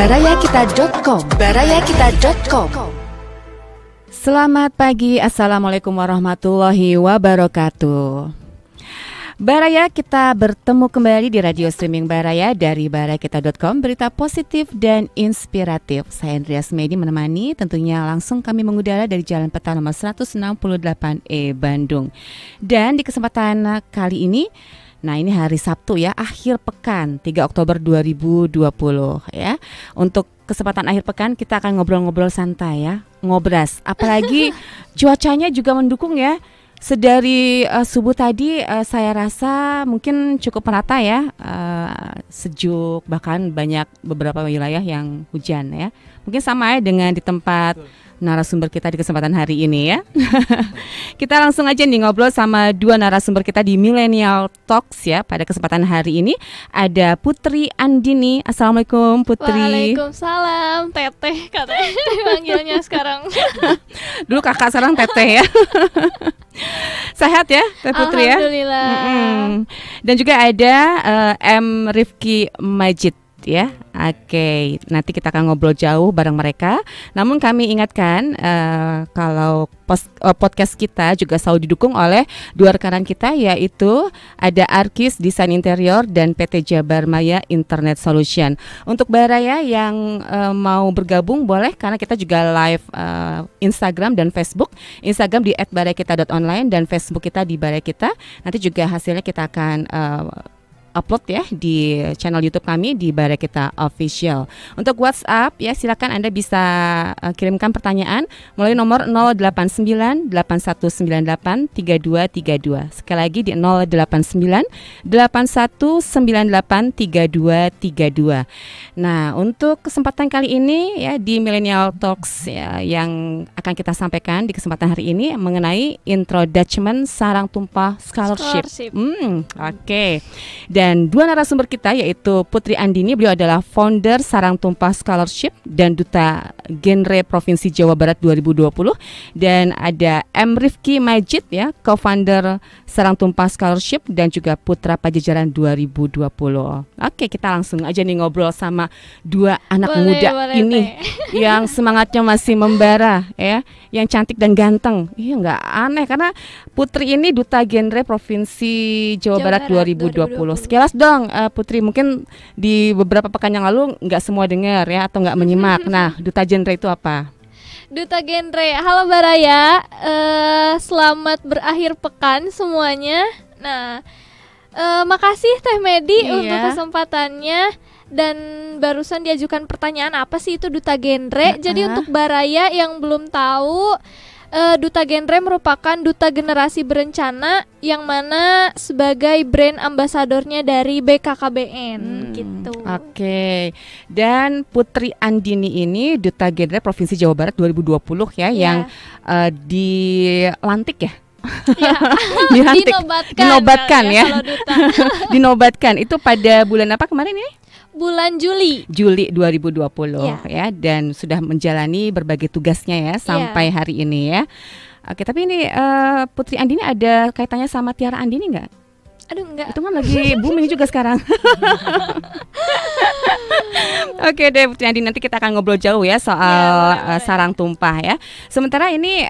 barayakita.com. Selamat pagi, Assalamualaikum warahmatullahi wabarakatuh. Baraya, kita bertemu kembali di radio streaming Baraya dari barayakita.com, berita positif dan inspiratif. Saya Andreas Medi menemani, tentunya langsung kami mengudara dari Jalan Peta nomor 168E Bandung. Dan di kesempatan kali ini, nah ini hari Sabtu ya, akhir pekan 3 Oktober 2020 ya. Untuk kesempatan akhir pekan kita akan ngobrol-ngobrol santai ya, ngobras. Apalagi cuacanya juga mendukung ya. Sedari subuh tadi saya rasa mungkin cukup merata ya, sejuk, bahkan banyak beberapa wilayah yang hujan ya. Mungkin sama ya dengan di tempat narasumber kita di kesempatan hari ini ya. Kita langsung aja nih ngobrol sama dua narasumber kita di Millennial Talks ya. Pada kesempatan hari ini ada Putri Andini. Assalamualaikum Putri. Waalaikumsalam. Teteh katanya panggilnya sekarang. Dulu kakak, sekarang teteh ya. Sehat ya Teh Putri ya. Alhamdulillah. Dan juga ada M. Rifki Majid ya. Oke, nanti kita akan ngobrol jauh bareng mereka. Namun kami ingatkan kalau podcast kita juga selalu didukung oleh dua rekanan kita, yaitu ada Arkis Desain Interior dan PT Jabar Maya Internet Solution. Untuk Baraya yang mau bergabung boleh, karena kita juga live Instagram dan Facebook. Instagram di @barayakita.online dan Facebook kita di Barayakita. Nanti juga hasilnya kita akan upload ya di channel YouTube kami di Barayakita Official. Untuk WhatsApp ya, silakan Anda bisa kirimkan pertanyaan melalui nomor 08981983232. Sekali lagi di 08981983232. Nah, untuk kesempatan kali ini ya di Millennial Talks ya, yang akan kita sampaikan di kesempatan hari ini mengenai Introduction Sarang Tumpah Scholarship. Oke. Dan dua narasumber kita yaitu Putri Andini, beliau adalah founder Sarang Tumpah Scholarship dan Duta Genre Provinsi Jawa Barat 2020. Dan ada M. Rifki Majid ya, co-founder Sarang Tumpah Scholarship dan juga Putra Pajajaran 2020. Oke, kita langsung aja nih ngobrol sama dua anak muda ini yang semangatnya masih membara ya, yang cantik dan ganteng. Iya, nggak aneh karena Putri ini Duta Genre Provinsi Jawa Barat 2020. Sekilas dong Putri, mungkin di beberapa pekan yang lalu nggak semua dengar ya atau nggak menyimak. Nah, Duta Genre itu apa? Duta Genre, halo Baraya, selamat berakhir pekan semuanya. Nah, makasih Teh Medi untuk kesempatannya. Dan barusan diajukan pertanyaan, apa sih itu Duta Genre? Jadi untuk Baraya yang belum tahu, Duta Genre merupakan duta generasi berencana yang mana sebagai brand ambasadornya dari BKKBN gitu. Oke. Dan Putri Andini ini Duta Genre Provinsi Jawa Barat 2020 ya, yang dilantik ya. Dinobatkan ya. Dinobatkan itu pada bulan apa kemarin ini? Bulan Juli 2020 ya, dan sudah menjalani berbagai tugasnya ya sampai hari ini ya. Oke, tapi ini Putri Andini ada kaitannya sama Tiara Andini nggak? Aduh, enggak. Itu kan lagi booming juga sekarang. Oke deh Putri Andini, nanti kita akan ngobrol jauh ya soal Sarang Tumpah ya. Sementara ini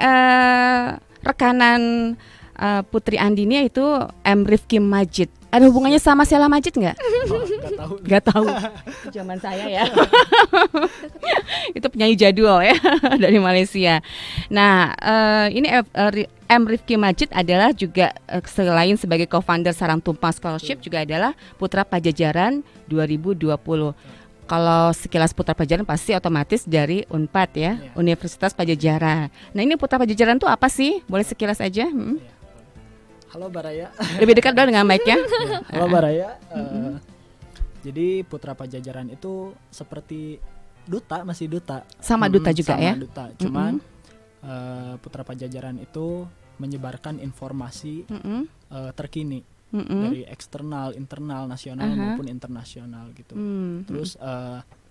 rekanan Putri Andini itu M. Rifki Majid. Ada hubungannya sama Sheila Majid nggak? Gak tahu. Zaman saya ya. Itu penyanyi jadul ya dari Malaysia. Nah, ini M. Rifki Majid adalah juga selain sebagai co-founder Sarang Tumpah Scholarship juga adalah Putra Pajajaran 2020. Kalau sekilas Putra Pajajaran pasti otomatis dari Unpad ya, Universitas Pajajaran. Nah, ini Putra Pajajaran itu apa sih? Boleh sekilas aja? Halo Baraya. Lebih dekat dong dengan mic-nya. Halo Baraya. Jadi Putra Pajajaran itu seperti duta, masih duta. Sama duta juga ya. Sama duta. Cuman Putra Pajajaran itu menyebarkan informasi terkini dari eksternal, internal, nasional maupun internasional gitu. Terus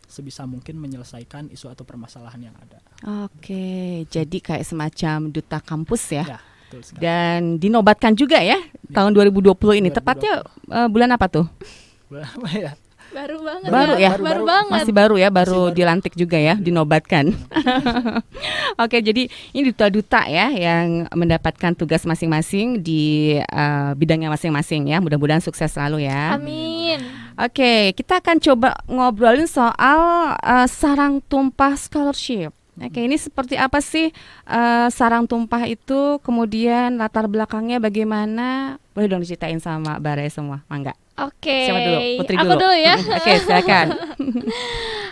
sebisa mungkin menyelesaikan isu atau permasalahan yang ada. Oke, jadi kayak semacam duta kampus ya. Betul sekali. Dan dinobatkan juga ya tahun 2020 ini. 2020. Tepatnya bulan apa tuh? Bulan apa ya? Baru banget. Baru banget. Masih baru ya, baru dilantik juga ya, dinobatkan. Oke, jadi ini duta-duta ya yang mendapatkan tugas masing-masing di bidangnya masing-masing ya. Mudah-mudahan sukses selalu ya. Amin. Oke, kita akan coba ngobrolin soal Sarang Tumpah Scholarship. Oke, ini seperti apa sih Sarang Tumpah itu? Kemudian latar belakangnya bagaimana? Boleh dong diceritain sama Baraya semua, mangga. Oke. Siapa dulu? Putri aku dulu ya. Oke, silakan.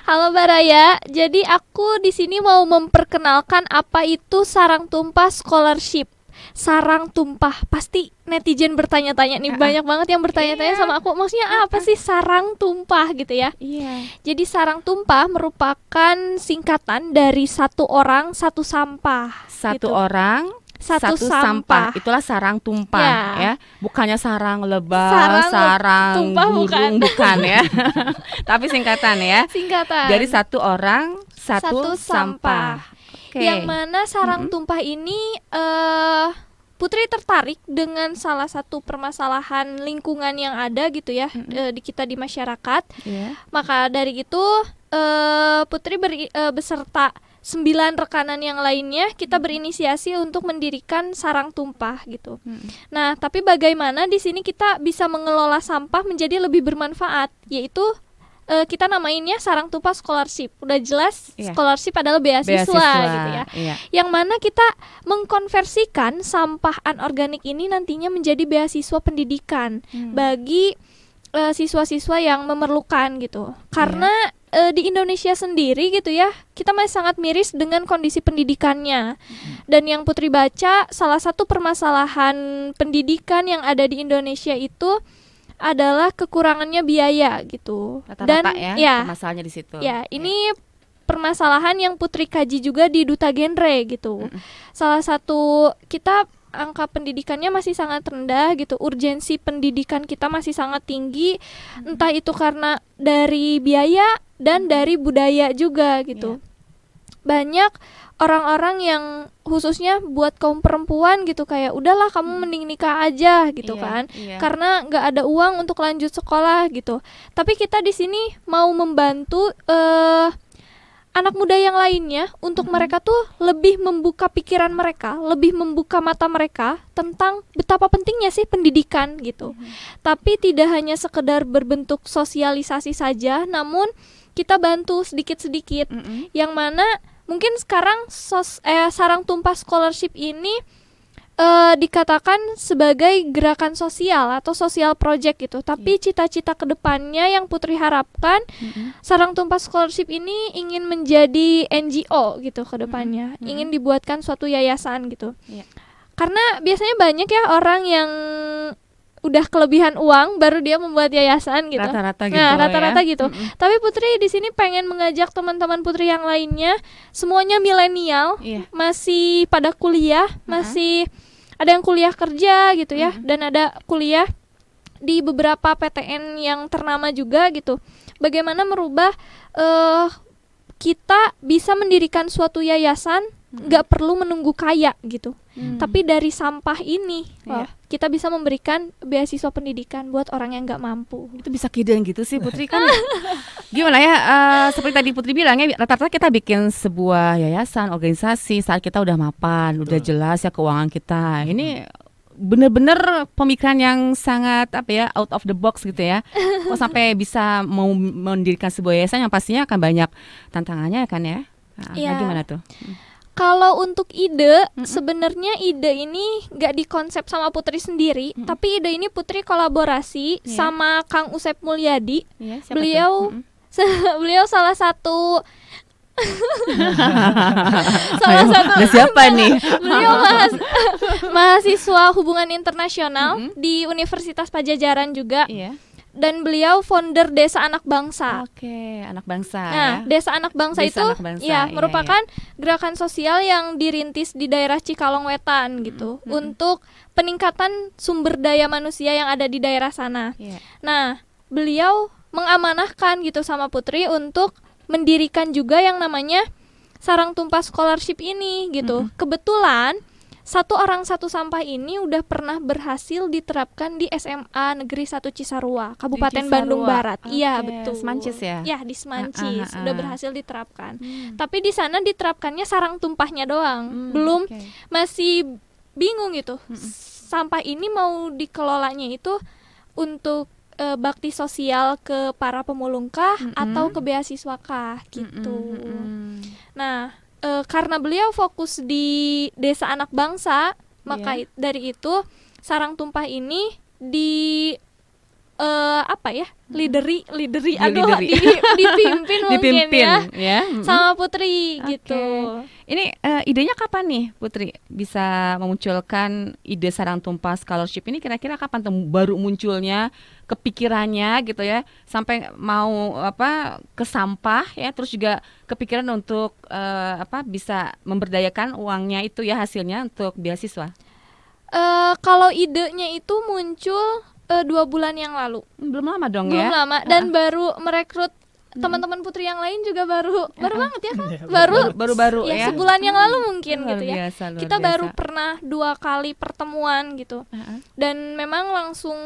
Halo Baraya. Jadi aku di sini mau memperkenalkan apa itu Sarang Tumpah Scholarship. Sarang tumpah, pasti netizen bertanya-tanya nih, banyak banget yang bertanya-tanya sama aku, maksudnya apa sih sarang tumpah gitu ya. Jadi sarang tumpah merupakan singkatan dari satu orang satu sampah. Satu gitu. Orang satu sampah. Itulah sarang tumpah ya. Bukannya sarang lebah, sarang tumpah, burung, bukan ya. Tapi singkatan ya. Singkatan. Dari satu orang satu sampah. Yang mana sarang tumpah ini Putri tertarik dengan salah satu permasalahan lingkungan yang ada gitu ya di kita di masyarakat. Maka dari itu Putri beserta 9 rekanan yang lainnya kita berinisiasi untuk mendirikan sarang tumpah gitu. Nah, tapi bagaimana di sini kita bisa mengelola sampah menjadi lebih bermanfaat, yaitu kita namainnya Sarang Tumpah Scholarship. Udah jelas scholarship adalah beasiswa gitu ya. Yang mana kita mengkonversikan sampah anorganik ini nantinya menjadi beasiswa pendidikan bagi siswa-siswa yang memerlukan gitu. Karena di Indonesia sendiri gitu ya, kita masih sangat miris dengan kondisi pendidikannya. Dan yang Putri baca, salah satu permasalahan pendidikan yang ada di Indonesia itu adalah kekurangannya biaya gitu. Rata-rata ya masalahnya di situ. Ya, ini permasalahan yang Putri kaji juga di Duta Genre gitu. Salah satu kita angka pendidikannya masih sangat rendah gitu. Urgensi pendidikan kita masih sangat tinggi. Entah itu karena dari biaya dan dari budaya juga gitu. Banyak orang-orang yang khususnya buat kaum perempuan gitu, kayak udahlah kamu mending nikah aja gitu kan, karena nggak ada uang untuk lanjut sekolah gitu. Tapi kita di sini mau membantu anak muda yang lainnya untuk mereka tuh lebih membuka pikiran mereka, lebih membuka mata mereka tentang betapa pentingnya sih pendidikan gitu. Tapi tidak hanya sekedar berbentuk sosialisasi saja, namun kita bantu sedikit-sedikit, yang mana mungkin sekarang Sarang Tumpah Scholarship ini dikatakan sebagai gerakan sosial atau social project gitu. Tapi cita-cita kedepannya yang Putri harapkan Sarang Tumpah Scholarship ini ingin menjadi NGO gitu kedepannya. Ingin dibuatkan suatu yayasan gitu. Karena biasanya banyak ya orang yang udah kelebihan uang baru dia membuat yayasan gitu. Rata-rata gitu. Nah, rata-rata gitu. Tapi Putri di sini pengen mengajak teman-teman Putri yang lainnya, semuanya milenial, masih pada kuliah, masih ada yang kuliah kerja gitu ya, dan ada kuliah di beberapa PTN yang ternama juga gitu. Bagaimana merubah kita bisa mendirikan suatu yayasan, nggak perlu menunggu kaya gitu. Tapi dari sampah ini kita bisa memberikan beasiswa pendidikan buat orang yang nggak mampu. Itu bisa kiden gitu sih Putri kan. Gimana ya, seperti tadi Putri bilang ya, rata-rata kita bikin sebuah yayasan, organisasi saat kita udah mapan, udah jelas ya keuangan kita. Ini bener-bener pemikiran yang sangat out of the box gitu ya. Kok sampai bisa mau mendirikan sebuah yayasan yang pastinya akan banyak tantangannya kan ya. Nah, gimana tuh? Kalau untuk ide, sebenarnya ide ini nggak dikonsep sama Putri sendiri, tapi ide ini Putri kolaborasi sama Kang Usep Mulyadi. Beliau beliau salah satu siapa nih? Beliau mahasiswa hubungan internasional di Universitas Pajajaran juga. Dan beliau founder Desa Anak Bangsa. Oke, Anak Bangsa. Nah, Desa Anak Bangsa itu merupakan gerakan sosial yang dirintis di daerah Cikalong Wetan gitu, untuk peningkatan sumber daya manusia yang ada di daerah sana. Nah, beliau mengamanahkan gitu sama Putri untuk mendirikan juga yang namanya Sarang Tumpah Scholarship ini gitu. Kebetulan satu orang satu sampah ini udah pernah berhasil diterapkan di SMA Negeri 1 Cisarua, Kabupaten Bandung Barat. Iya, betul. Semancis ya? Ya, di Semancis udah berhasil diterapkan. Tapi di sana diterapkannya sarang tumpahnya doang. Belum masih bingung gitu. Sampah ini mau dikelolanya itu untuk bakti sosial ke para pemulung kah atau ke beasiswa kah gitu. Nah, karena beliau fokus di Desa Anak Bangsa, maka dari itu sarang tumpah ini dipimpin mungkin ya sama Putri gitu. Ini idenya kapan nih Putri bisa memunculkan ide sarang tumpah scholarship ini? Kira-kira kapan baru munculnya kepikirannya gitu ya, sampai mau ke sampah ya, terus juga kepikiran untuk bisa memberdayakan uangnya itu ya, hasilnya untuk beasiswa? Kalau idenya itu muncul 2 bulan yang lalu. Belum lama dong. Belum lama, dan baru merekrut teman-teman Putri yang lain juga baru banget ya kan? Baru ya, sebulan yang lalu mungkin gitu ya. Kita baru pernah 2 kali pertemuan gitu. Dan memang langsung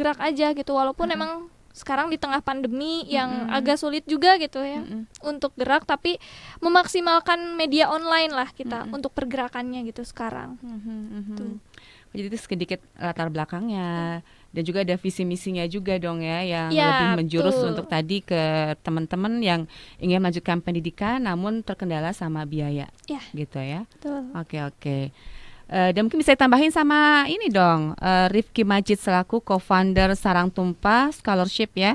gerak aja gitu, walaupun memang sekarang di tengah pandemi yang agak sulit juga gitu ya untuk gerak, tapi memaksimalkan media online lah kita untuk pergerakannya gitu sekarang. Jadi itu sedikit latar belakangnya, dan juga ada visi misinya juga dong ya, yang lebih menjurus untuk tadi ke teman-teman yang ingin melanjutkan pendidikan namun terkendala sama biaya, gitu ya. Oke. Dan mungkin bisa ditambahin sama ini dong, Rifki Majid selaku co-founder Sarang Tumpah Scholarship ya,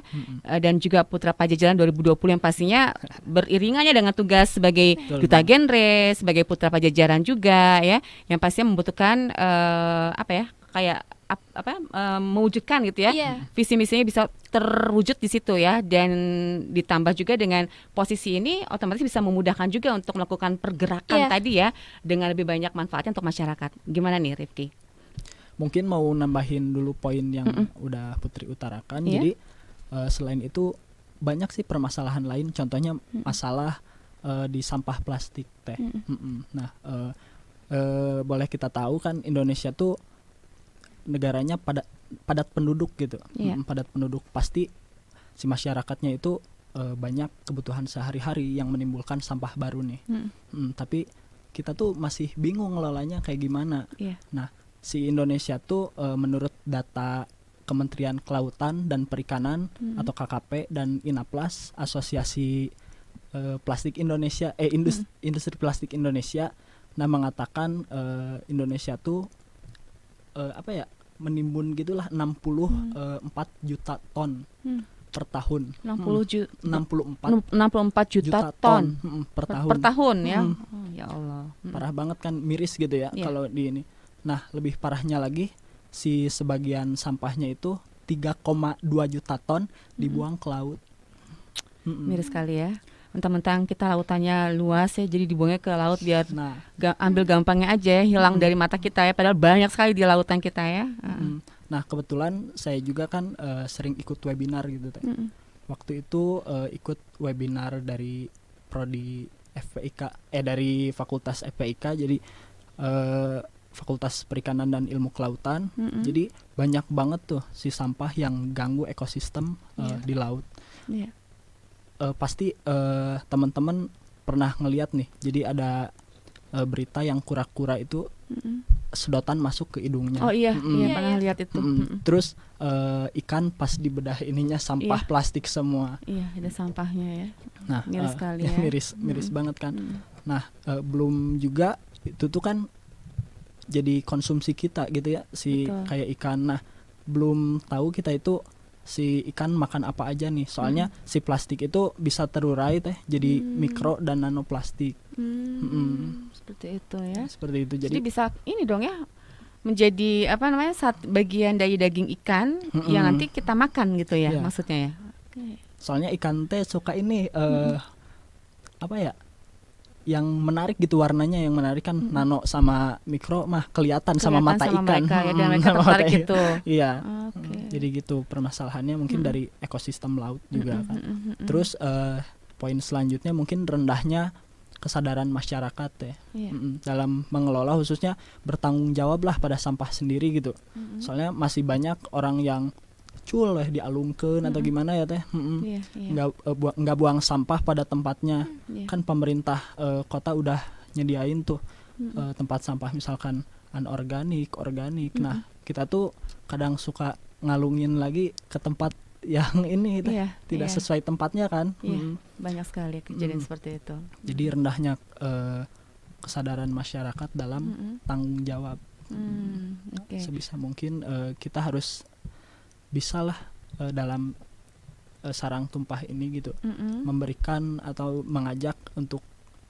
dan juga Putra Pajajaran 2020 yang pastinya beriringannya dengan tugas sebagai duta genre, sebagai Putra Pajajaran juga ya, yang pastinya membutuhkan mewujudkan gitu ya, visi misinya bisa terwujud di situ ya, dan ditambah juga dengan posisi ini otomatis bisa memudahkan juga untuk melakukan pergerakan tadi ya, dengan lebih banyak manfaatnya untuk masyarakat. Gimana nih Rifki? Mungkin mau nambahin dulu poin yang udah Putri utarakan. Jadi selain itu banyak sih permasalahan lain, contohnya masalah di sampah plastik teh. Nah, boleh kita tahu kan Indonesia tuh negaranya padat penduduk gitu. Padat penduduk, pasti si masyarakatnya itu banyak kebutuhan sehari-hari yang menimbulkan sampah baru nih. Tapi kita tuh masih bingung ngelolanya kayak gimana. Nah, si Indonesia tuh menurut data Kementerian Kelautan dan Perikanan atau KKP dan INAPLAS, Asosiasi Plastik Indonesia, Industri Plastik Indonesia, mengatakan Indonesia tuh menimbun gitulah 64 juta ton per tahun. 64 juta ton per tahun ya. Ya Allah. Parah banget kan, miris gitu ya kalau di ini. Nah, lebih parahnya lagi, si sebagian sampahnya itu 3,2 juta ton dibuang ke laut. Miris sekali ya. Mentang-mentang kita lautannya luas ya, jadi dibuangnya ke laut biar ambil gampangnya aja ya, hilang dari mata kita ya, padahal banyak sekali di lautan kita ya. Nah, kebetulan saya juga kan sering ikut webinar gitu teh. Waktu itu ikut webinar dari prodi FPIK, dari Fakultas FPIK, jadi Fakultas Perikanan dan Ilmu Kelautan. Jadi banyak banget tuh si sampah yang ganggu ekosistem di laut. Pasti teman-teman pernah ngelihat nih, jadi ada berita yang kura-kura itu sedotan masuk ke hidungnya. Pernah lihat itu. Terus ikan pas dibedah ininya sampah plastik semua. Ada sampahnya ya. Nah, miris sekali ya. Miris banget kan. Nah, belum juga itu tuh kan jadi konsumsi kita gitu ya, si kayak ikan. Nah, belum tahu kita itu si ikan makan apa aja nih, soalnya si plastik itu bisa terurai teh jadi mikro dan nanoplastik. Seperti itu ya. Seperti itu, jadi bisa ini dong ya, menjadi bagian dari daging ikan yang nanti kita makan gitu ya, maksudnya ya. Soalnya ikan teh suka ini yang menarik gitu, warnanya yang menarik kan, nano sama mikro mah kelihatan sama mata ikan. Mereka, dan mereka tertarik gitu. Iya. Jadi gitu permasalahannya mungkin dari ekosistem laut juga kan. Terus poin selanjutnya mungkin rendahnya kesadaran masyarakat ya, dalam mengelola, khususnya bertanggung jawab lah pada sampah sendiri gitu. Soalnya masih banyak orang yang cul ya dialungkeun atau gimana ya teh, nggak buang sampah pada tempatnya. Kan pemerintah kota udah nyediain tuh tempat sampah misalkan anorganik, organik. Nah kita tuh kadang suka ngalungin lagi ke tempat yang ini tidak sesuai tempatnya kan. Banyak sekali kejadian seperti itu. Jadi rendahnya kesadaran masyarakat dalam tanggung jawab. Sebisa mungkin kita harus bisalah dalam sarang tumpah ini gitu, memberikan atau mengajak untuk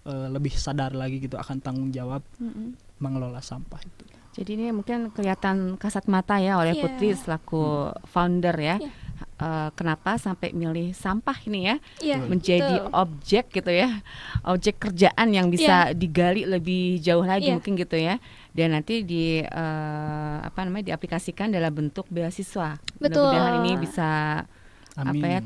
lebih sadar lagi gitu akan tanggung jawab mengelola sampah itu. Jadi ini mungkin kelihatan kasat mata ya oleh Putri selaku founder ya. Kenapa sampai milih sampah ini ya menjadi objek gitu ya, objek kerjaan yang bisa digali lebih jauh lagi mungkin gitu ya, dan nanti diaplikasikan dalam bentuk beasiswa. Mudah-mudahan ini bisa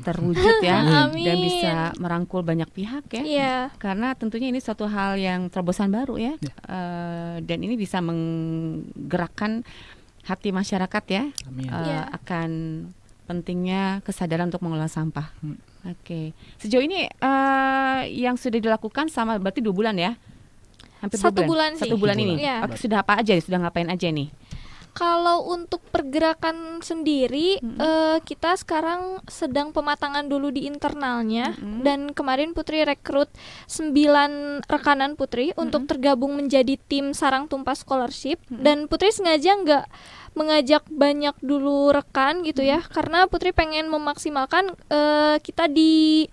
terwujud ya dan bisa merangkul banyak pihak ya, karena tentunya ini suatu hal yang terobosan baru ya, dan ini bisa menggerakkan hati masyarakat ya, akan pentingnya kesadaran untuk mengelola sampah. Oke. Sejauh ini yang sudah dilakukan sama berarti 2 bulan ya? Hampir 1 bulan sih. 1 bulan ini. Oke, sudah apa aja? Sudah ngapain aja nih? Kalau untuk pergerakan sendiri, kita sekarang sedang pematangan dulu di internalnya, dan kemarin Putri rekrut 9 rekanan Putri untuk tergabung menjadi tim Sarang Tumpah Scholarship, dan Putri sengaja nggak mengajak banyak dulu rekan gitu ya, karena Putri pengen memaksimalkan kita di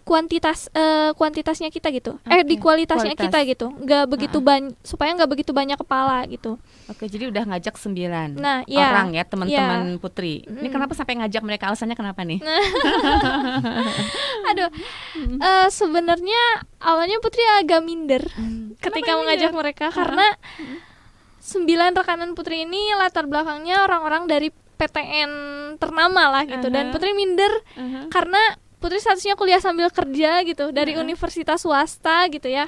kuantitasnya kita gitu, di kualitasnya kita gitu, nggak begitu supaya nggak begitu banyak kepala gitu. Oke, jadi udah ngajak 9 orang ya teman-teman Putri. Ini kenapa sampai ngajak mereka? Alasannya kenapa nih? Sebenarnya awalnya Putri agak minder ketika mengajak mereka, karena 9 rekanan Putri ini latar belakangnya orang-orang dari PTN ternama lah gitu, dan Putri minder karena Putri seharusnya kuliah sambil kerja gitu dari universitas swasta gitu ya.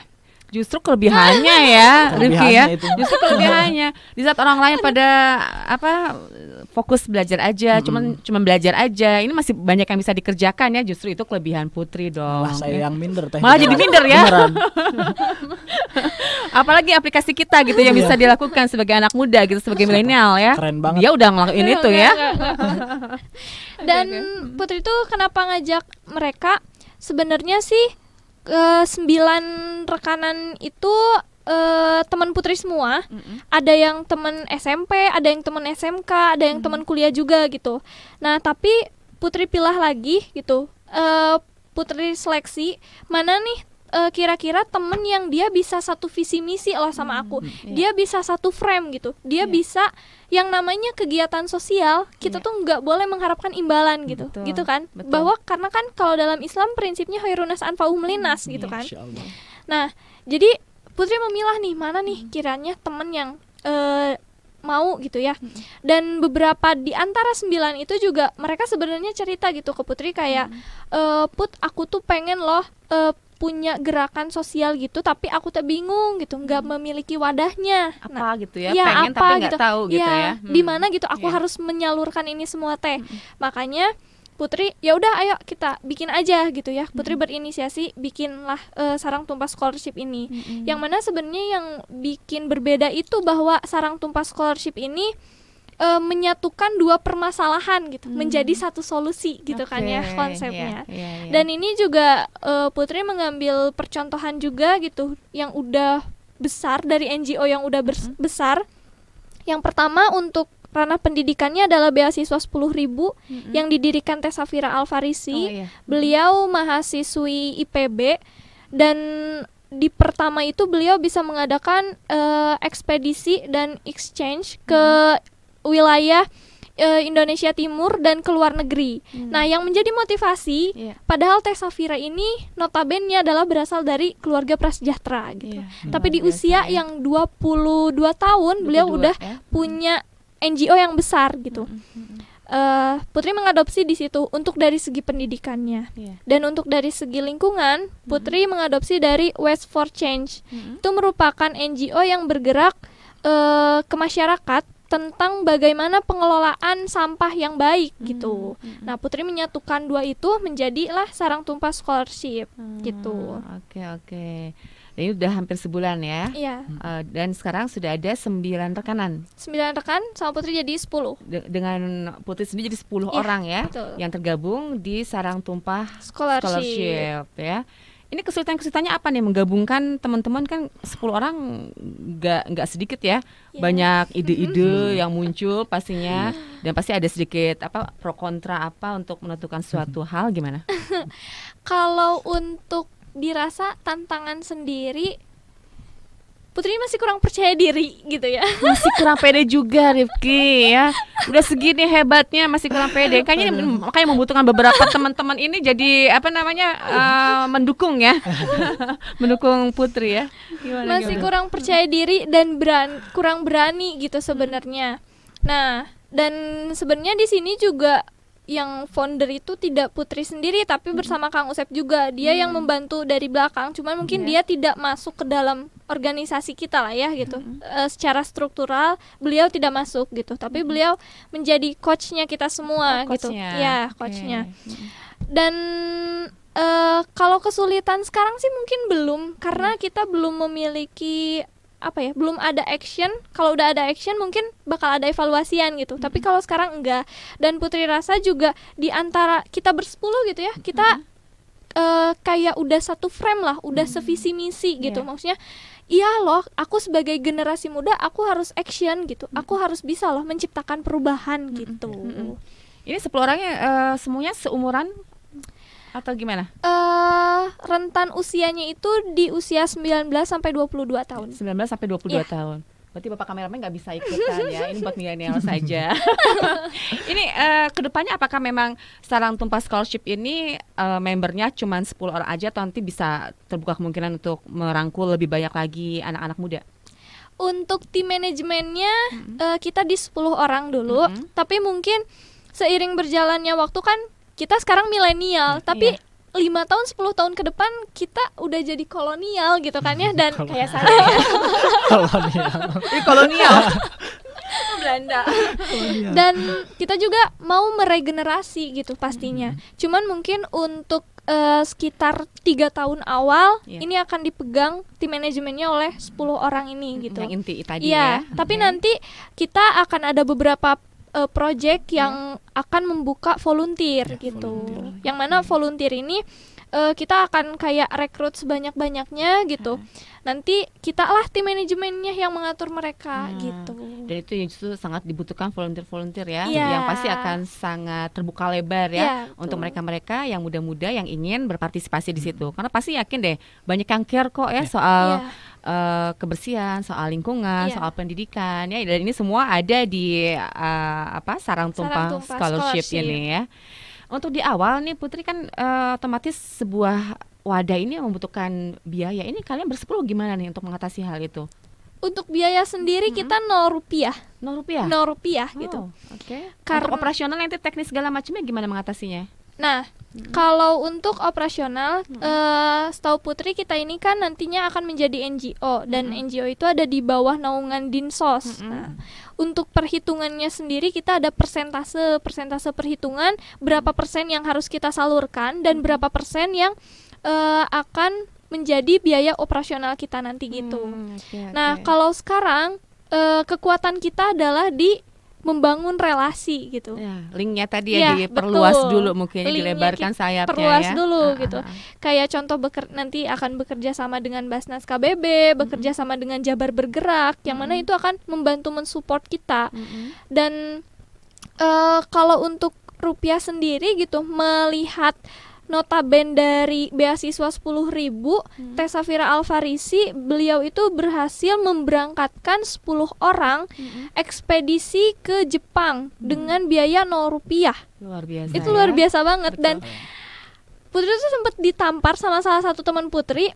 Justru kelebihannya ya, Rifki ya. Justru kelebihannya di saat orang lain pada fokus belajar aja, cuma belajar aja. Ini masih banyak yang bisa dikerjakan ya. Justru itu kelebihan Putri dong. Malah saya yang minder teh. Malah jadi minder ya. Apalagi aplikasi kita gitu yang bisa dilakukan sebagai anak muda gitu, sebagai milenial ya. Keren banget. Dia udah ngelakuin itu ya. Dan Putri tuh kenapa ngajak mereka? Sebenarnya sih 9 rekanan itu teman Putri semua. Ada yang teman SMP, ada yang teman SMK, ada yang teman kuliah juga gitu. Nah tapi Putri pilah lagi gitu, Putri seleksi mana nih kira-kira temen yang dia bisa satu visi misi loh sama aku, dia bisa satu frame gitu, dia bisa yang namanya kegiatan sosial, kita tuh nggak boleh mengharapkan imbalan gitu, gitu kan? Bahwa karena kan kalau dalam Islam prinsipnya khairunas anfa'uhum linnas gitu kan. Nah jadi Putri memilah nih mana nih kiranya temen yang mau gitu ya. Dan beberapa di antara 9 itu juga mereka sebenarnya cerita gitu ke Putri kayak Put, aku tuh pengen loh punya gerakan sosial gitu, tapi aku tuh bingung gitu, nggak memiliki wadahnya. Apa gitu ya, pengen apa, tapi nggak tahu gitu ya. Di mana gitu aku harus menyalurkan ini semua teh. Makanya Putri ya udah ayo kita bikin aja gitu ya. Putri berinisiasi bikinlah Sarang Tumpah Scholarship ini. Yang mana sebenarnya yang bikin berbeda itu bahwa Sarang Tumpah Scholarship ini menyatukan 2 permasalahan gitu menjadi satu solusi gitu kan ya konsepnya. Dan ini juga Putri mengambil percontohan juga gitu yang udah besar dari NGO yang udah besar. Yang pertama untuk ranah pendidikannya adalah beasiswa 10.000 yang didirikan Teh Safira Al-Farisi. Beliau mahasiswi IPB, dan di pertama itu beliau bisa mengadakan ekspedisi dan exchange ke wilayah Indonesia Timur dan ke luar negeri. Nah, yang menjadi motivasi, padahal Teh Safira ini notabene adalah berasal dari keluarga prasejahtera gitu. Tapi di usia yang 22 tahun beliau udah punya NGO yang besar gitu. Putri mengadopsi di situ untuk dari segi pendidikannya. Dan untuk dari segi lingkungan, Putri mengadopsi dari Waste for Change. Itu merupakan NGO yang bergerak ke masyarakat tentang bagaimana pengelolaan sampah yang baik gitu. Nah, Putri menyatukan dua itu menjadilah Sarang Tumpah Scholarship gitu. Oke. Ini udah hampir sebulan ya. Iya. Dan sekarang sudah ada 9 rekanan. 9 rekan sama Putri jadi 10. Dengan Putri sendiri jadi 10 orang ya, betul, yang tergabung di Sarang Tumpah Scholarship ya. Ini kesulitan-kesulitannya apa nih menggabungkan teman-teman, kan 10 orang nggak sedikit ya. Banyak ide-ide yang muncul pastinya, dan pasti ada sedikit pro kontra untuk menentukan suatu hal, gimana? Kalau untuk dirasa tantangan sendiri, Putri masih kurang percaya diri gitu ya. Masih kurang pede juga Rifki ya. Udah segini hebatnya masih kurang pede. Kayaknya makanya membutuhkan beberapa teman-teman ini jadi mendukung ya. Mendukung Putri ya. Gimana? Kurang percaya diri dan kurang berani gitu sebenarnya. Nah, dan sebenarnya di sini juga yang founder itu tidak Putri sendiri, tapi bersama Kang Usep juga. Dia yang membantu dari belakang, cuman mungkin dia tidak masuk ke dalam organisasi kita lah ya gitu. Secara struktural beliau tidak masuk gitu, tapi beliau menjadi coachnya kita semua gitu. Ya, coachnya. Dan kalau kesulitan sekarang sih mungkin belum, karena kita belum memiliki belum ada action. Kalau udah ada action mungkin bakal ada evaluasian gitu. Tapi kalau sekarang enggak. Dan Putri rasa juga di antara kita bersepuluh gitu ya, kita kayak udah satu frame lah, udah sevisi misi gitu. Maksudnya iya loh, aku sebagai generasi muda aku harus action gitu. Aku harus bisa loh menciptakan perubahan gitu. Ini 10 orangnya semuanya seumuran atau gimana? Rentan usianya itu di usia 19 sampai 22 tahun. 19 sampai 22 tahun. Berarti Bapak kameramen nggak bisa ikutan ya. Ini buat milenial saja. Ini kedepannya apakah memang Sarang Tumpah Scholarship ini membernya cuma 10 orang aja, atau nanti bisa terbuka kemungkinan untuk merangkul lebih banyak lagi anak-anak muda? Untuk tim manajemennya kita di 10 orang dulu. Tapi mungkin seiring berjalannya waktu kan kita sekarang milenial, tapi 5 tahun, 10 tahun ke depan kita udah jadi kolonial gitu kan ya. Dan kayak saya kolonial Belanda. Dan kita juga mau meregenerasi gitu pastinya. Cuman mungkin untuk sekitar 3 tahun awal ini akan dipegang tim manajemennya oleh 10 orang ini gitu. Yang inti tadi ya. Tapi nanti kita akan ada beberapa project yang akan membuka volunteer gitu. Yang mana volunteer ini kita akan kayak rekrut sebanyak-banyaknya gitu. Nanti kita lah tim manajemennya yang mengatur mereka gitu. Dan itu justru sangat dibutuhkan volunteer-volunteer ya, yang pasti akan sangat terbuka lebar ya untuk mereka-mereka yang muda-muda yang ingin berpartisipasi di situ. Karena pasti yakin deh banyak yang care kok ya soal kebersihan, soal lingkungan, soal pendidikan ya. Dan ini semua ada di Sarang Tumpah Scholarship ini ya. Untuk di awal nih Putri kan otomatis sebuah wadah ini membutuhkan biaya. Ini kalian bersepuluh gimana nih untuk mengatasi hal itu? Untuk biaya sendiri kita 0 rupiah. 0 rupiah? 0 rupiah gitu. Untuk operasional nanti teknis segala macamnya gimana mengatasinya? Nah, kalau untuk operasional, setahu Putri kita ini kan nantinya akan menjadi NGO, dan NGO itu ada di bawah naungan Dinsos. Nah, untuk perhitungannya sendiri kita ada persentase perhitungan berapa persen yang harus kita salurkan dan berapa persen yang akan menjadi biaya operasional kita nanti gitu. Nah, kalau sekarang kekuatan kita adalah di membangun relasi gitu. Linknya tadi diperluas dulu, mungkin dilebarkan sayapnya perluas dulu gitu. Kayak contoh nanti akan bekerja sama dengan Basnas KBB, bekerja sama dengan Jabar Bergerak, yang mana itu akan membantu mensupport kita. Dan kalau untuk rupiah sendiri gitu, melihat notaben dari beasiswa 10.000, Teh Safira Alfarisi, beliau itu berhasil memberangkatkan 10 orang ekspedisi ke Jepang dengan biaya 0 rupiah. Luar biasa. Itu luar biasa banget. Dan Putri itu sempat ditampar sama salah satu teman Putri,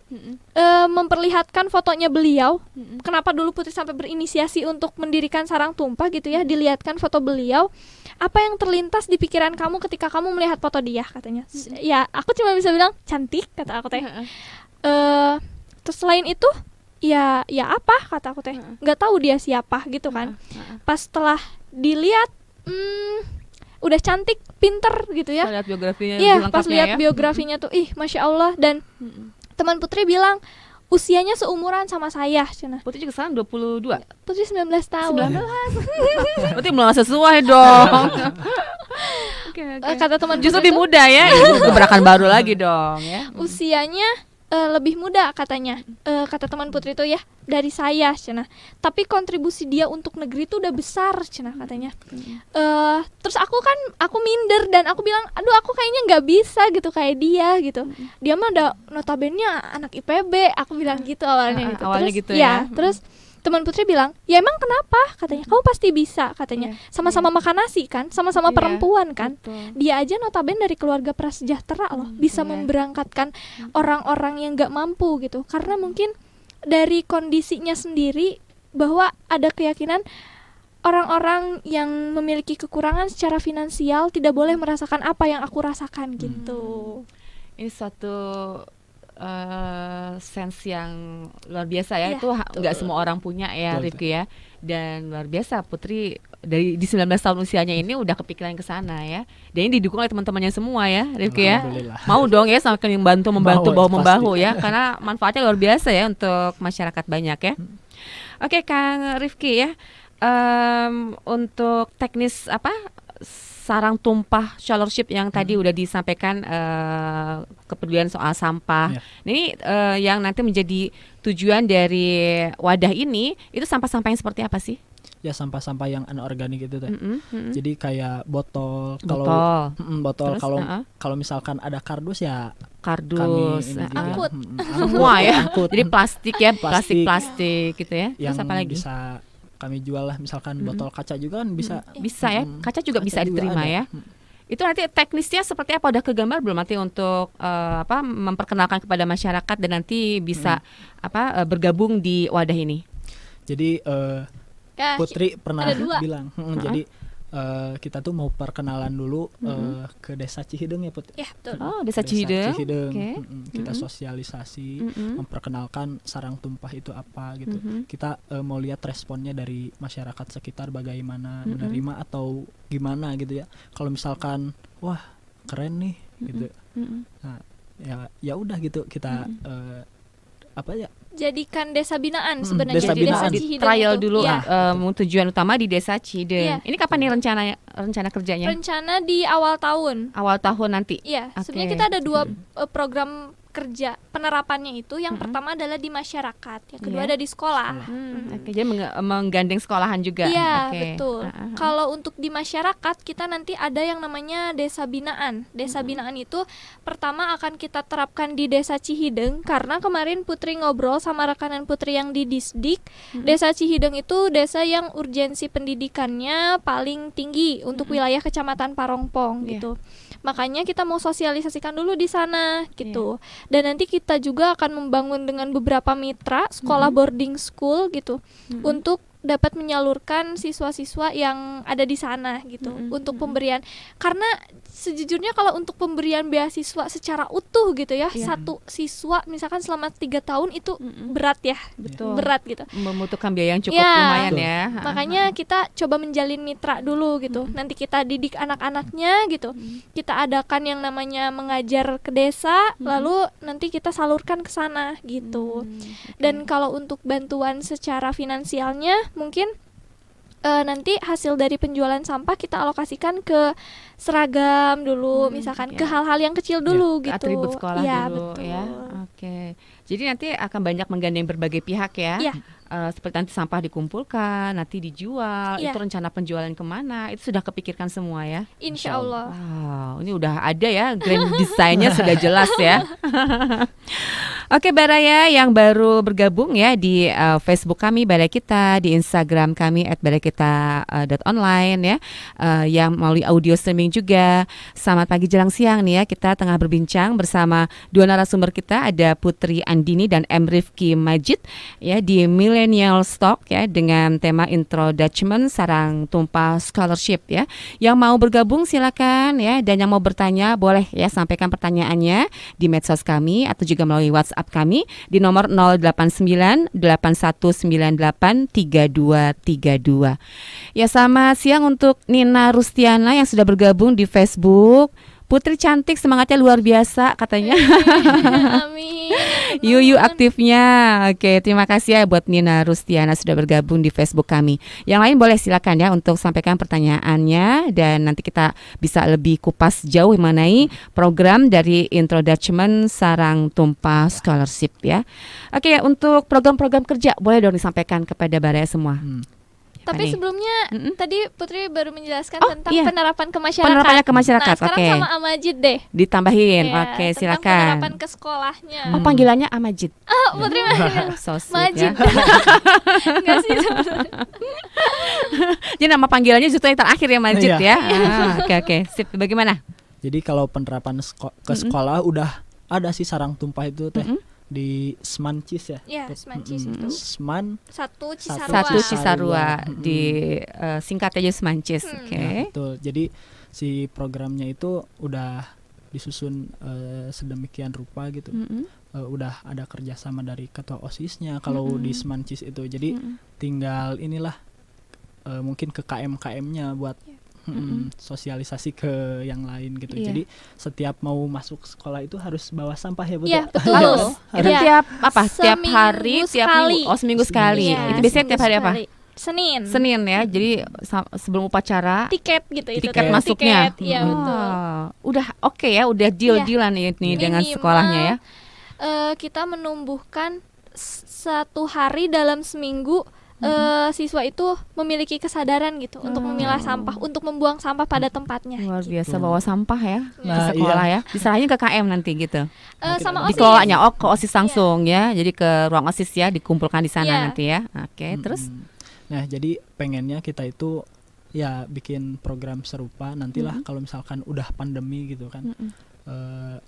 memperlihatkan fotonya beliau. Kenapa dulu Putri sampai berinisiasi untuk mendirikan Sarang Tumpah gitu ya, dilihatkan foto beliau. apa yang terlintas di pikiran kamu ketika kamu melihat foto dia, katanya. Ya aku cuma bisa bilang cantik, kata aku teh. Terus selain itu ya apa, kata aku teh, nggak tahu dia siapa gitu kan. Pas setelah dilihat udah cantik, pinter gitu ya. Lihat biografinya. Iya, pas lihat biografinya tuh, Masya Allah. Dan teman Putri bilang usianya seumuran sama saya, cina. Putri juga sekarang 22. Putri 19 tahun. 19. Berarti belum sesuai dong. Okay. Kata teman justru lebih muda ya. Gebrakan baru lagi dong ya. Usianya lebih muda katanya. Kata teman Putri itu ya dari saya, cina. Tapi kontribusi dia untuk negeri itu udah besar, cina, katanya. Terus aku minder dan aku bilang, aduh aku kayaknya nggak bisa gitu kayak dia gitu. Dia mah ada notabene anak IPB, aku bilang gitu awalnya gitu. Awalnya Terus, gitu ya. Terus teman Putri bilang, ya emang kenapa, katanya, kamu pasti bisa, katanya. Sama-sama makan nasi kan, sama-sama perempuan kan. Betul. Dia aja notabene dari keluarga prasejahtera loh, bisa memberangkatkan orang-orang yang nggak mampu gitu, karena mungkin dari kondisinya sendiri bahwa ada keyakinan orang-orang yang memiliki kekurangan secara finansial tidak boleh merasakan apa yang aku rasakan gitu. Ini suatu sense yang luar biasa ya, itu nggak semua orang punya ya, Rifki ya. Dan luar biasa Putri di 19 tahun usianya ini udah kepikiran ke sana ya. Dan ini didukung oleh teman-temannya semua ya, Rifki ya. Mau dong ya sama yang membantu bahu-membahu ya, karena manfaatnya luar biasa ya untuk masyarakat banyak ya. Oke, Kang Rifki ya. Untuk teknis sarang tumpah scholarship yang tadi udah disampaikan, kepedulian soal sampah. Ini yang nanti menjadi tujuan dari wadah ini, itu sampah-sampah yang seperti apa sih? Ya sampah-sampah yang anorganik itu teh. Jadi kayak botol. Kalau misalkan ada kardus ya angkut. Semua ya. Jadi plastik ya, plastik gitu ya. Yang apa lagi? Bisa kami jual lah, misalkan botol kaca juga kan bisa. Bisa ya, kaca juga bisa diterima ya. Itu nanti teknisnya seperti apa, udah kegambar belum nanti untuk memperkenalkan kepada masyarakat dan nanti bisa bergabung di wadah ini? Jadi Putri pernah bilang, jadi kita tuh mau perkenalan dulu ke Desa Cihideng ya Putri. Ya, betul. Oh, Desa Cihideng. Okay. Kita sosialisasi, memperkenalkan sarang tumpah itu apa gitu. Kita mau lihat responnya dari masyarakat sekitar bagaimana, menerima atau gimana gitu ya. Kalau misalkan wah keren nih gitu. Nah, ya udah gitu kita jadikan desa binaan sebenarnya. Desa binaan. Cihideng trial itu. dulu tujuan utama di Desa Cihideng. Ini kapan nih rencana kerjanya? Rencana di awal tahun. Awal tahun nanti. Iya, sebenarnya kita ada 2 program kerja penerapannya itu. Yang pertama adalah di masyarakat, yang kedua ada di sekolah. Jadi menggandeng sekolahan juga. Iya, betul. Kalau untuk di masyarakat kita nanti ada yang namanya desa binaan. Desa binaan itu pertama akan kita terapkan di Desa Cihideng, karena kemarin Putri ngobrol sama rekanan Putri yang di Disdik. Desa Cihideng itu desa yang urgensi pendidikannya paling tinggi untuk wilayah Kecamatan Parongpong gitu. Makanya kita mau sosialisasikan dulu di sana gitu. Dan nanti kita juga akan membangun dengan beberapa mitra sekolah boarding school gitu untuk dapat menyalurkan siswa-siswa yang ada di sana gitu untuk pemberian, karena sejujurnya kalau untuk pemberian beasiswa secara utuh gitu ya, satu siswa misalkan selama 3 tahun itu berat ya. Betul. Berat gitu, membutuhkan biaya yang cukup lumayan ya. Makanya kita coba menjalin mitra dulu gitu. Nanti kita didik anak-anaknya gitu, kita adakan yang namanya mengajar ke desa, lalu nanti kita salurkan ke sana gitu. Dan kalau untuk bantuan secara finansialnya mungkin nanti hasil dari penjualan sampah kita alokasikan ke seragam dulu, misalkan ke hal-hal yang kecil dulu gitu. Atribut sekolah dulu betul. ya. Oke. Jadi nanti akan banyak menggandeng berbagai pihak ya. Seperti nanti sampah dikumpulkan, nanti dijual. Itu rencana penjualan kemana? Itu sudah kepikirkan semua ya. Insya Allah. Wow, ini udah ada ya, grand design-nya sudah jelas ya. Oke Baraya yang baru bergabung ya di Facebook kami Baraya Kita, di Instagram kami @barayakita.online ya, yang melalui audio streaming juga. Selamat pagi jelang siang nih ya, kita tengah berbincang bersama dua narasumber kita, ada Putri Andini dan M. Rifki Majid ya di Millennial Talk ya, dengan tema Introduction Sarang Tumpah Scholarship ya. Yang mau bergabung silakan ya, dan yang mau bertanya boleh ya sampaikan pertanyaannya di medsos kami atau juga melalui WhatsApp kami di nomor 08981983232. Ya, selamat siang untuk Nina Rustiana yang sudah bergabung di Facebook. Putri cantik, semangatnya luar biasa katanya. Amin. Yuyu aktifnya. Oke, terima kasih ya buat Nina Rustiana sudah bergabung di Facebook kami. Yang lain boleh silakan ya untuk sampaikan pertanyaannya, dan nanti kita bisa lebih kupas jauh mengenai program dari Introduction Sarang Tumpah Scholarship ya. Oke, untuk program-program kerja boleh dong disampaikan kepada Baraya semua. Tapi sebelumnya tadi Putri baru menjelaskan tentang iya, penerapan ke masyarakat. Penerapannya ke masyarakat. Nah, sekarang sama Amajid deh. Ditambahin. Ya, Oke, tentang silakan. penerapan ke sekolahnya. Oh, panggilannya Amajid. Putri So sweet, Majid. ya. Enggak sih. Jadi nama panggilannya justru yang terakhir ya, Majid Iya. ya. Oke. Sip. Bagaimana? Jadi kalau penerapan ke sekolah udah ada sih sarang tumpah itu teh. Di Smancis ya. Ya, Smancis itu. Sman 1 Cisarua. Satu Cisarua di singkat aja Smancis. Oke. Ya, betul. Jadi si programnya itu udah disusun sedemikian rupa gitu. Udah ada kerjasama dari ketua OSIS-nya kalau di Smancis itu. Jadi tinggal inilah mungkin ke KM-KM-nya buat sosialisasi ke yang lain gitu. Iya. Jadi setiap mau masuk sekolah itu harus bawa sampah ya, betul? Iya, betul. Harus. Itu Iya. tiap apa? Tiap Seminggu hari, tiap sekali. minggu. Oh, seminggu sekali. Iya, Itu biasanya tiap hari apa? Senin. Senin ya. Jadi sebelum upacara Tiket gitu itu. tiket tuh. masuknya. Tiket, iya betul. Udah oke ya, udah deal-dealan ini dengan Minimal, sekolahnya ya. Kita menumbuhkan 1 hari dalam seminggu. Siswa itu memiliki kesadaran gitu untuk memilah sampah, untuk membuang sampah pada tempatnya. Luar biasa bawa sampah ya ke Nah, sekolah ya. Diserahin ke KM nanti gitu. Sama OSIS. Dikelolanya ke OSIS langsung ya. Jadi ke ruang OSIS ya, dikumpulkan di sana Iya. nanti ya. Oke, terus Nah, jadi pengennya kita itu ya bikin program serupa nantilah kalau misalkan udah pandemi gitu kan.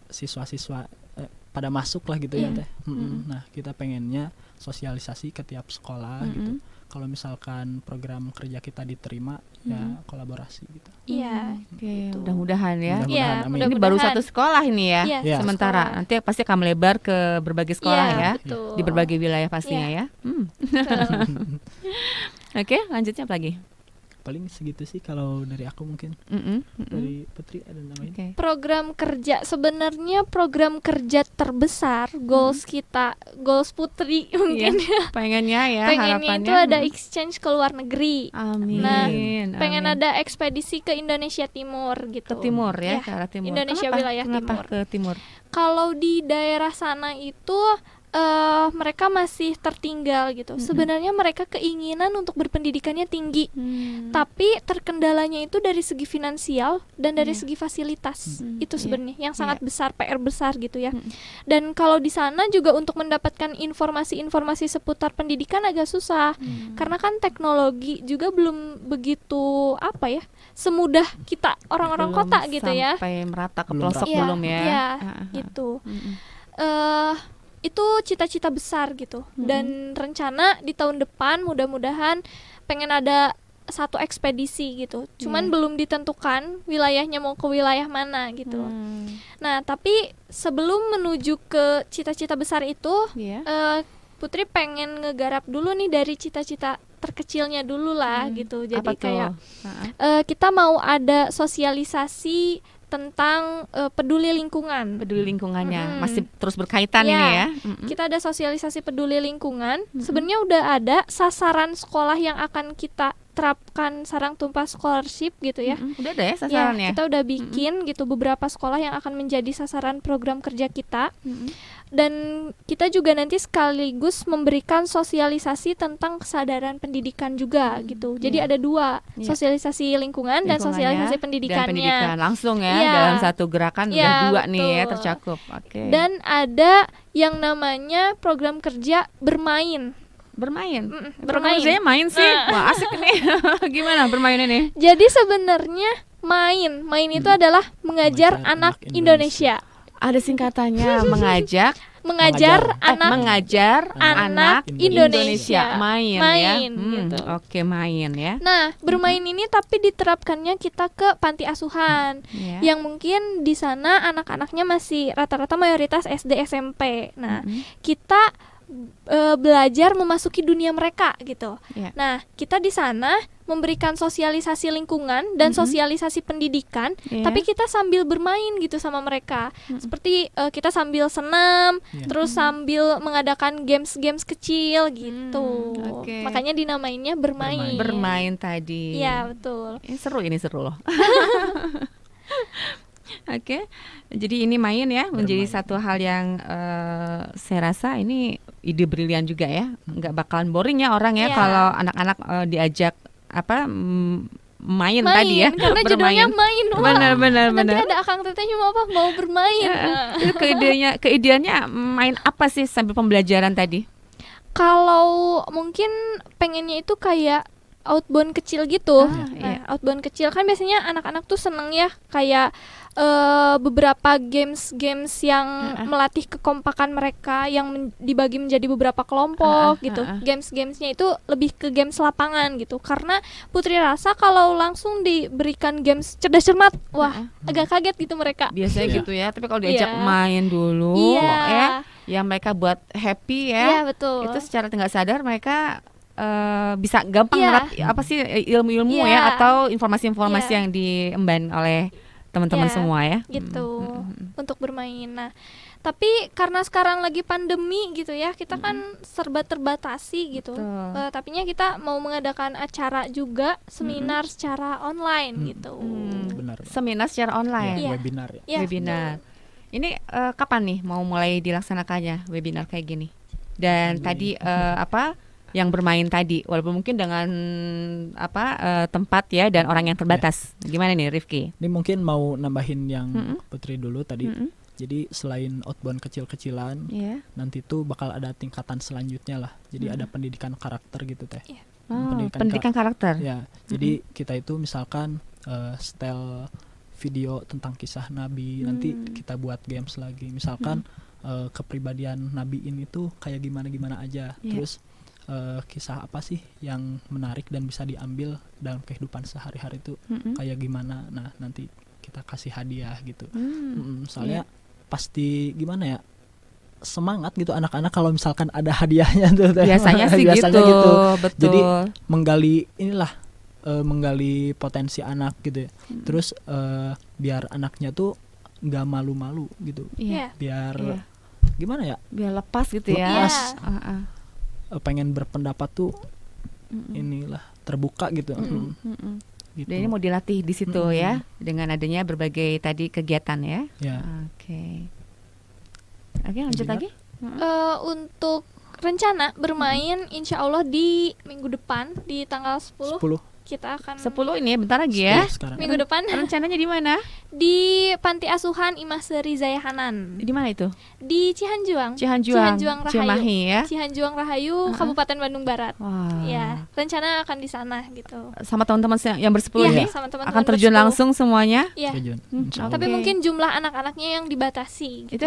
Siswa-siswa pada masuk lah gitu ya teh. Nah, kita pengennya sosialisasi ke tiap sekolah gitu. Kalau misalkan program kerja kita diterima ya kolaborasi gitu. Iya. Oke, mudah-mudahan ya. Iya, Amin. Ini baru satu sekolah ini ya. Iya, Iya. Sementara sekolah. nanti pasti akan melebar ke berbagai sekolah Iya, ya. betul. Di berbagai wilayah pastinya ya. Oke, lanjutnya apa lagi? Paling segitu sih kalau dari aku mungkin. Dari Putri ada namanya. Oke. Program kerja, sebenarnya program kerja terbesar, goals kita, goals Putri mungkin. Pengennya ya, Pengennya harapannya. itu ada exchange ke luar negeri. Amin. Nah, Amin. Pengen ada ekspedisi ke Indonesia Timur gitu. ke timur ya, Iya, ke arah timur. Indonesia Kenapa? wilayah Kenapa timur. ke timur? Kalau di daerah sana itu mereka masih tertinggal gitu. Sebenarnya mereka keinginan untuk berpendidikannya tinggi, tapi terkendalanya itu dari segi finansial dan dari segi fasilitas. Itu sebenarnya yang sangat besar, PR besar gitu ya. Dan kalau di sana juga untuk mendapatkan informasi-informasi seputar pendidikan agak susah, karena kan teknologi juga belum begitu semudah kita orang-orang Belum kota gitu ya. Sampai merata ke Belum pelosok Iya, belum ya. iya, gitu. Itu cita-cita besar gitu. Dan rencana di tahun depan mudah-mudahan pengen ada satu ekspedisi gitu. Cuman belum ditentukan wilayahnya mau ke wilayah mana gitu. Nah, tapi sebelum menuju ke cita-cita besar itu, Putri pengen ngegarap dulu nih dari cita-cita terkecilnya dulu lah gitu. Jadi Apa tuh? kayak kita mau ada sosialisasi tentang peduli lingkungan. Peduli lingkungannya masih terus berkaitan Ya, ini ya. Kita ada sosialisasi peduli lingkungan. Sebenarnya udah ada sasaran sekolah yang akan kita terapkan sarang tumpah scholarship gitu ya. Udah ada ya Ya, sasarannya. kita udah bikin gitu beberapa sekolah yang akan menjadi sasaran program kerja kita. Dan kita juga nanti sekaligus memberikan sosialisasi tentang kesadaran pendidikan juga gitu. Jadi ada dua, sosialisasi lingkungan dan sosialisasi Dan pendidikannya. langsung ya Iya. dalam satu gerakan Iya, udah dua nih ya betul. tercakup. Oke. Dan ada yang namanya program kerja bermain. Bermain. Bermain. Kerjanya main sih. Wah, asik nih. Gimana bermain ini? Jadi sebenarnya main itu adalah mengajar anak Indonesia. Ada singkatannya, mengajar anak Indonesia main ya. Gitu. Oke, main ya. Nah, bermain ini tapi diterapkannya kita ke panti asuhan yang mungkin di sana anak-anaknya masih rata-rata mayoritas SD SMP. Nah, kita belajar memasuki dunia mereka gitu. Nah, kita di sana memberikan sosialisasi lingkungan dan sosialisasi pendidikan, tapi kita sambil bermain gitu sama mereka. Seperti kita sambil senam, terus sambil mengadakan games-games kecil gitu. Makanya dinamainnya bermain. Bermain tadi. Iya, betul. Ini seru loh. Oke, jadi ini main ya, menjadi satu hal yang saya rasa ini ide brilian juga ya. Nggak bakalan boring ya orang ya kalau anak-anak diajak main tadi ya. Karena judulnya main. Benar. Nanti ada akang tetehnya mau bermain. Itu keideannya main apa sih sambil pembelajaran tadi? Kalau mungkin pengennya itu kayak outbound kecil gitu. Outbound kecil kan biasanya anak-anak tuh seneng ya kayak beberapa games yang melatih kekompakan mereka yang dibagi menjadi beberapa kelompok gitu. Games-gamesnya itu lebih ke games lapangan gitu. Karena Putri rasa kalau langsung diberikan games cerdas cermat, wah agak kaget gitu mereka. Biasanya gitu ya. Tapi kalau diajak main dulu ya mereka buat happy ya. Iya, betul. Itu secara tidak sadar mereka bisa gampang ngerap apa sih ilmu-ilmu ya atau informasi-informasi yang diemban oleh teman-teman semua ya gitu untuk bermain. Nah, tapi karena sekarang lagi pandemi gitu ya, kita kan serba terbatasi gitu. Tapinya kita mau mengadakan acara juga seminar secara online gitu. Benar. Seminar secara online. Webinar ya. Webinar. Ini kapan nih mau mulai dilaksanakannya webinar kayak gini? Dan tadi yang bermain tadi, walaupun mungkin dengan tempat ya dan orang yang terbatas. Gimana nih Rifki? Ini mungkin mau nambahin yang Putri dulu tadi. Jadi selain outbound kecil-kecilan, nanti tuh bakal ada tingkatan selanjutnya lah. Jadi ada pendidikan karakter gitu teh. Pendidikan karakter. Ya, jadi kita itu misalkan setel video tentang kisah Nabi, nanti kita buat games lagi. Misalkan kepribadian Nabi ini tuh kayak gimana aja. Terus kisah apa sih yang menarik dan bisa diambil dalam kehidupan sehari-hari itu kayak gimana. Nah, nanti kita kasih hadiah gitu. Soalnya pasti gimana ya, semangat gitu anak-anak kalau misalkan ada hadiahnya tuh. Biasanya sih gitu. Betul. Jadi menggali potensi anak gitu ya. Terus biar anaknya tuh nggak malu-malu gitu. Biar gimana ya? Biar lepas gitu ya. Lepas. Pengen berpendapat tuh inilah terbuka gitu. Gitu. Dan ini mau dilatih di situ ya dengan adanya berbagai tadi kegiatan ya. Oke, lanjut lagi. Untuk rencana bermain insya Allah di minggu depan di tanggal 10. Kita akan 10 ini bentar lagi ya. Minggu depan. Rencananya di mana? Di Panti Asuhan Imaseri Zayahanan. Di mana itu? Di Cihanjuang Rahayu. Cimahi ya. Cihanjuang Rahayu, Kabupaten Bandung Barat. Ya, rencana akan di sana gitu. Sama teman-teman yang bersepuluh nih. Sama teman-teman akan terjun langsung semuanya. Tapi mungkin jumlah anak-anaknya yang dibatasi. Gitu. Itu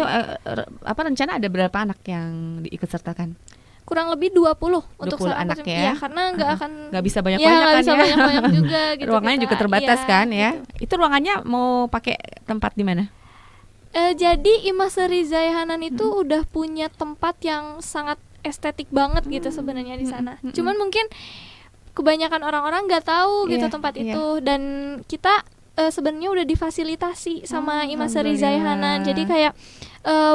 rencana ada berapa anak yang diikut sertakan? Kurang lebih 20 untuk anak ya. Karena nggak bisa banyak-banyak kan ya. Banyak juga gitu. Ruangannya juga terbatas kan ya. Gitu. Itu ruangannya mau pakai tempat di mana? Jadi Imaseri Zayahanan itu udah punya tempat yang sangat estetik banget gitu sebenarnya di sana. Cuman mungkin kebanyakan orang-orang nggak tahu gitu tempat itu, dan kita sebenarnya udah difasilitasi sama Imaseri Zayahanan. Jadi kayak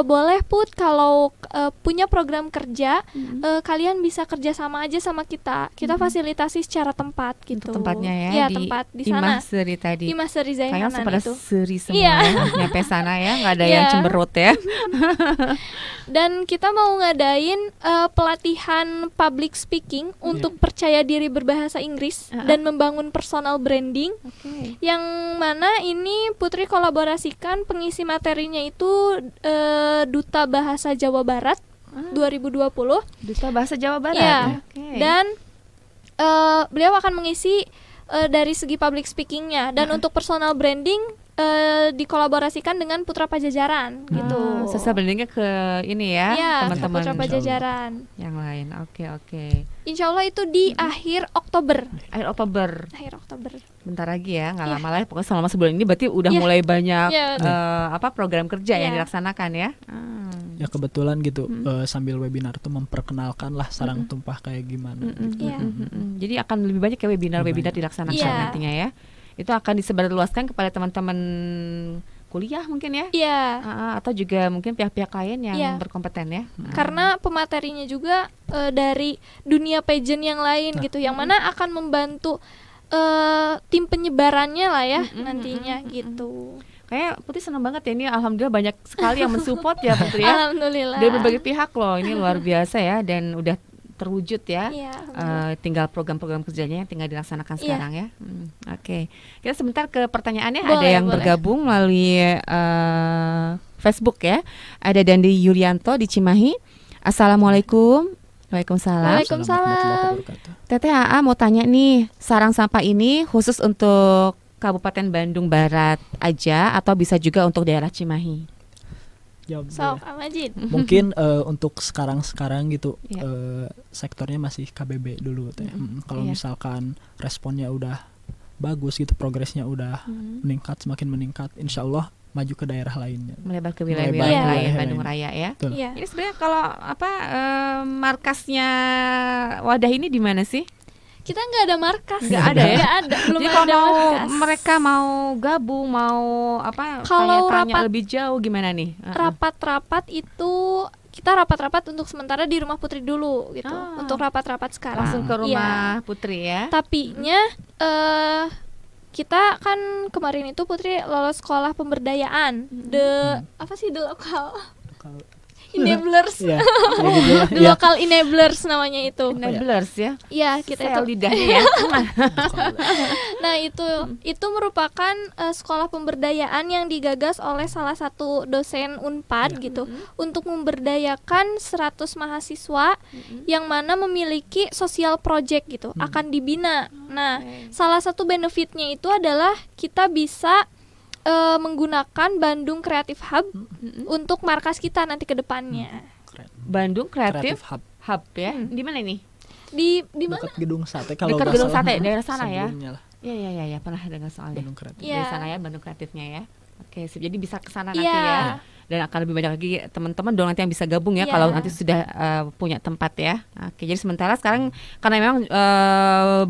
boleh Put kalau punya program kerja kalian bisa kerja sama aja sama kita fasilitasi secara tempat gitu. Tempatnya ya di tempat di sana. Imaseri tadi. Imaseri Zayahanan pada itu. seri semua nyampe sana ya, nggak ada yang cemberut ya. Dan kita mau ngadain pelatihan public speaking untuk percaya diri berbahasa Inggris dan membangun personal branding. Yang mana ini Putri kolaborasikan pengisi materinya itu Duta Bahasa Jawa Barat 2020. Duta Bahasa Jawa Barat. Ya. Dan beliau akan mengisi dari segi public speakingnya, dan untuk personal branding dikolaborasikan dengan Putra Pajajaran gitu. Sosial brandingnya ke ini ya, teman-teman Putra Pajajaran yang lain. Oke. Insya Allah itu di akhir Oktober. Akhir Oktober. Bentar lagi ya, nggak lama lagi. Pokoknya selama sebulan ini berarti udah mulai banyak program kerja yang dilaksanakan ya. Ya kebetulan gitu, sambil webinar tuh memperkenalkan lah sarang tumpah kayak gimana. Jadi akan lebih banyak ya webinar dilaksanakan nantinya ya. Itu akan disebarluaskan kepada teman-teman kuliah mungkin ya. Atau juga mungkin pihak-pihak lain yang berkompeten ya. Karena pematerinya juga dari dunia pageant yang lain gitu, yang mana akan membantu tim penyebarannya lah ya nantinya gitu. Kayak Putri senang banget ya, ini alhamdulillah banyak sekali yang mensupport ya Putri ya. Alhamdulillah. Dari berbagai pihak loh, ini luar biasa ya, dan udah terwujud ya. Tinggal program-program kerjanya yang tinggal dilaksanakan sekarang ya. Oke. Kita sebentar ke pertanyaannya. Ada yang bergabung melalui Facebook ya. Ada Dandi Yulianto di Cimahi. Assalamualaikum. Waalaikumsalam. Teteh AA mau tanya nih, sarang sampah ini khusus untuk Kabupaten Bandung Barat aja atau bisa juga untuk daerah Cimahi? Mungkin untuk sekarang gitu sektornya masih KBB dulu teh. Kalau misalkan responnya udah bagus gitu, progresnya udah semakin meningkat, insya Allah maju ke daerah lainnya, melebar ke wilayah lain Bandung Raya ya. Ini sebenarnya kalau markasnya wadah ini di mana sih? Kita nggak ada markas. Nggak ada ya? Nggak ada. Belum jadi ada markas. Mereka mau gabung, mau kalau tanya lebih jauh gimana nih? Rapat-rapat itu kita rapat-rapat untuk sementara di rumah Putri dulu gitu. Untuk rapat-rapat sekarang. Langsung ke rumah Putri ya. Tapinya kita kan kemarin itu Putri lolos sekolah pemberdayaan. The lokal enablers. The local enablers namanya itu. Enablers ya. Iya, kita itu lidahnya ya. Nah, itu merupakan sekolah pemberdayaan yang digagas oleh salah satu dosen Unpad gitu, untuk memberdayakan 100 mahasiswa yang mana memiliki social project gitu, akan dibina. Nah, salah satu benefitnya itu adalah kita bisa menggunakan Bandung Creative Hub untuk markas kita nanti ke depannya. Bandung Creative Hub ya. Di mana ini? Di mana? Dekat Gedung Sate. Dekat Gedung Sate daerah sana ya. Iya, pernah dengar soalnya. Bandung Creative. Dari sana ya, Bandung Kreatifnya ya. Oke, jadi bisa ke sana nanti ya. Dan akan lebih banyak lagi teman-teman dong nanti yang bisa gabung ya kalau nanti sudah punya tempat ya. Oke, jadi sementara sekarang karena memang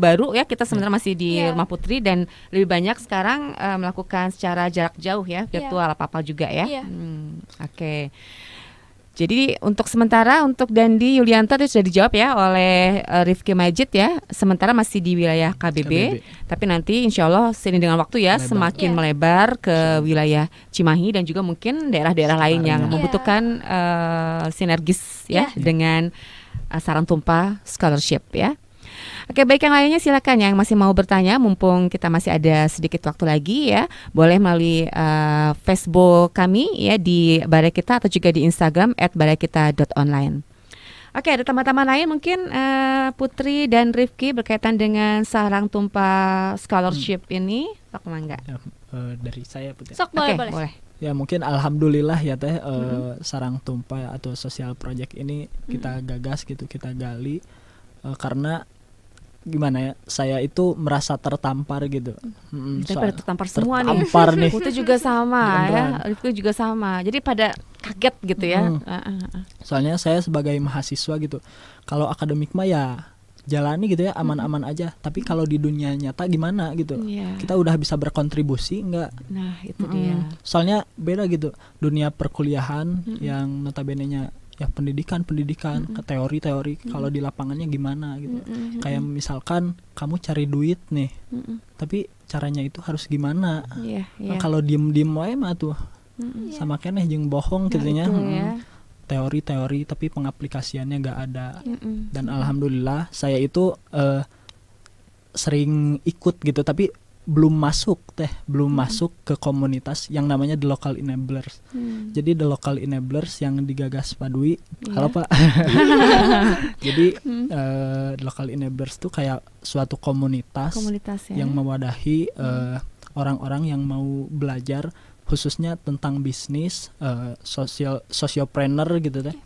baru ya, kita sementara masih di rumah Putri, dan lebih banyak sekarang melakukan secara jarak jauh ya, virtual apa-apa juga ya. Oke. Jadi untuk sementara untuk Dandi Yulianto itu sudah dijawab ya oleh Rifki Majid ya. Sementara masih di wilayah KBB. Tapi nanti insya Allah seiring dengan waktu ya semakin melebar ke wilayah Cimahi dan juga mungkin daerah-daerah lain yang membutuhkan sinergis ya dengan sarang tumpah scholarship ya. Oke, baik, yang lainnya silakan yang masih mau bertanya, mumpung kita masih ada sedikit waktu lagi ya. Boleh melalui Facebook kami ya di Balai Kita, atau juga di Instagram @balaikita.online. Oke, ada teman-teman lain mungkin Putri dan Rifki berkaitan dengan sarang tumpah scholarship ini. Sok mangga. Dari saya Putri. Sok boleh. Ya mungkin alhamdulillah ya teh, sarang tumpah atau social project ini kita gagas gitu, kita gali karena gimana ya, saya itu merasa tertampar gitu. Pada tertampar semua nih. Nih. Putri juga sama ya, Rifki juga sama. Jadi pada kaget gitu ya. Soalnya saya sebagai mahasiswa gitu, kalau akademik mah ya jalani gitu ya, aman-aman aja. Tapi kalau di dunia nyata gimana gitu, kita udah bisa berkontribusi enggak? Nah itu dia. Soalnya beda gitu, dunia perkuliahan yang notabene-nya ya pendidikan ke teori-teori, kalau di lapangannya gimana gitu. Kayak misalkan kamu cari duit nih, tapi caranya itu harus gimana? Nah, kalau diem wae mah tuh sama keneh jeung bohong gitu nya. teori-teori tapi pengaplikasiannya nggak ada. Dan alhamdulillah saya itu sering ikut gitu, tapi belum masuk ke komunitas yang namanya The Local Enablers. Jadi The Local Enablers yang digagas Pak Dwi. Halo Pak. Jadi The Local Enablers itu kayak suatu komunitas ya, yang mewadahi orang-orang yang mau belajar khususnya tentang bisnis, sociopreneur gitu deh,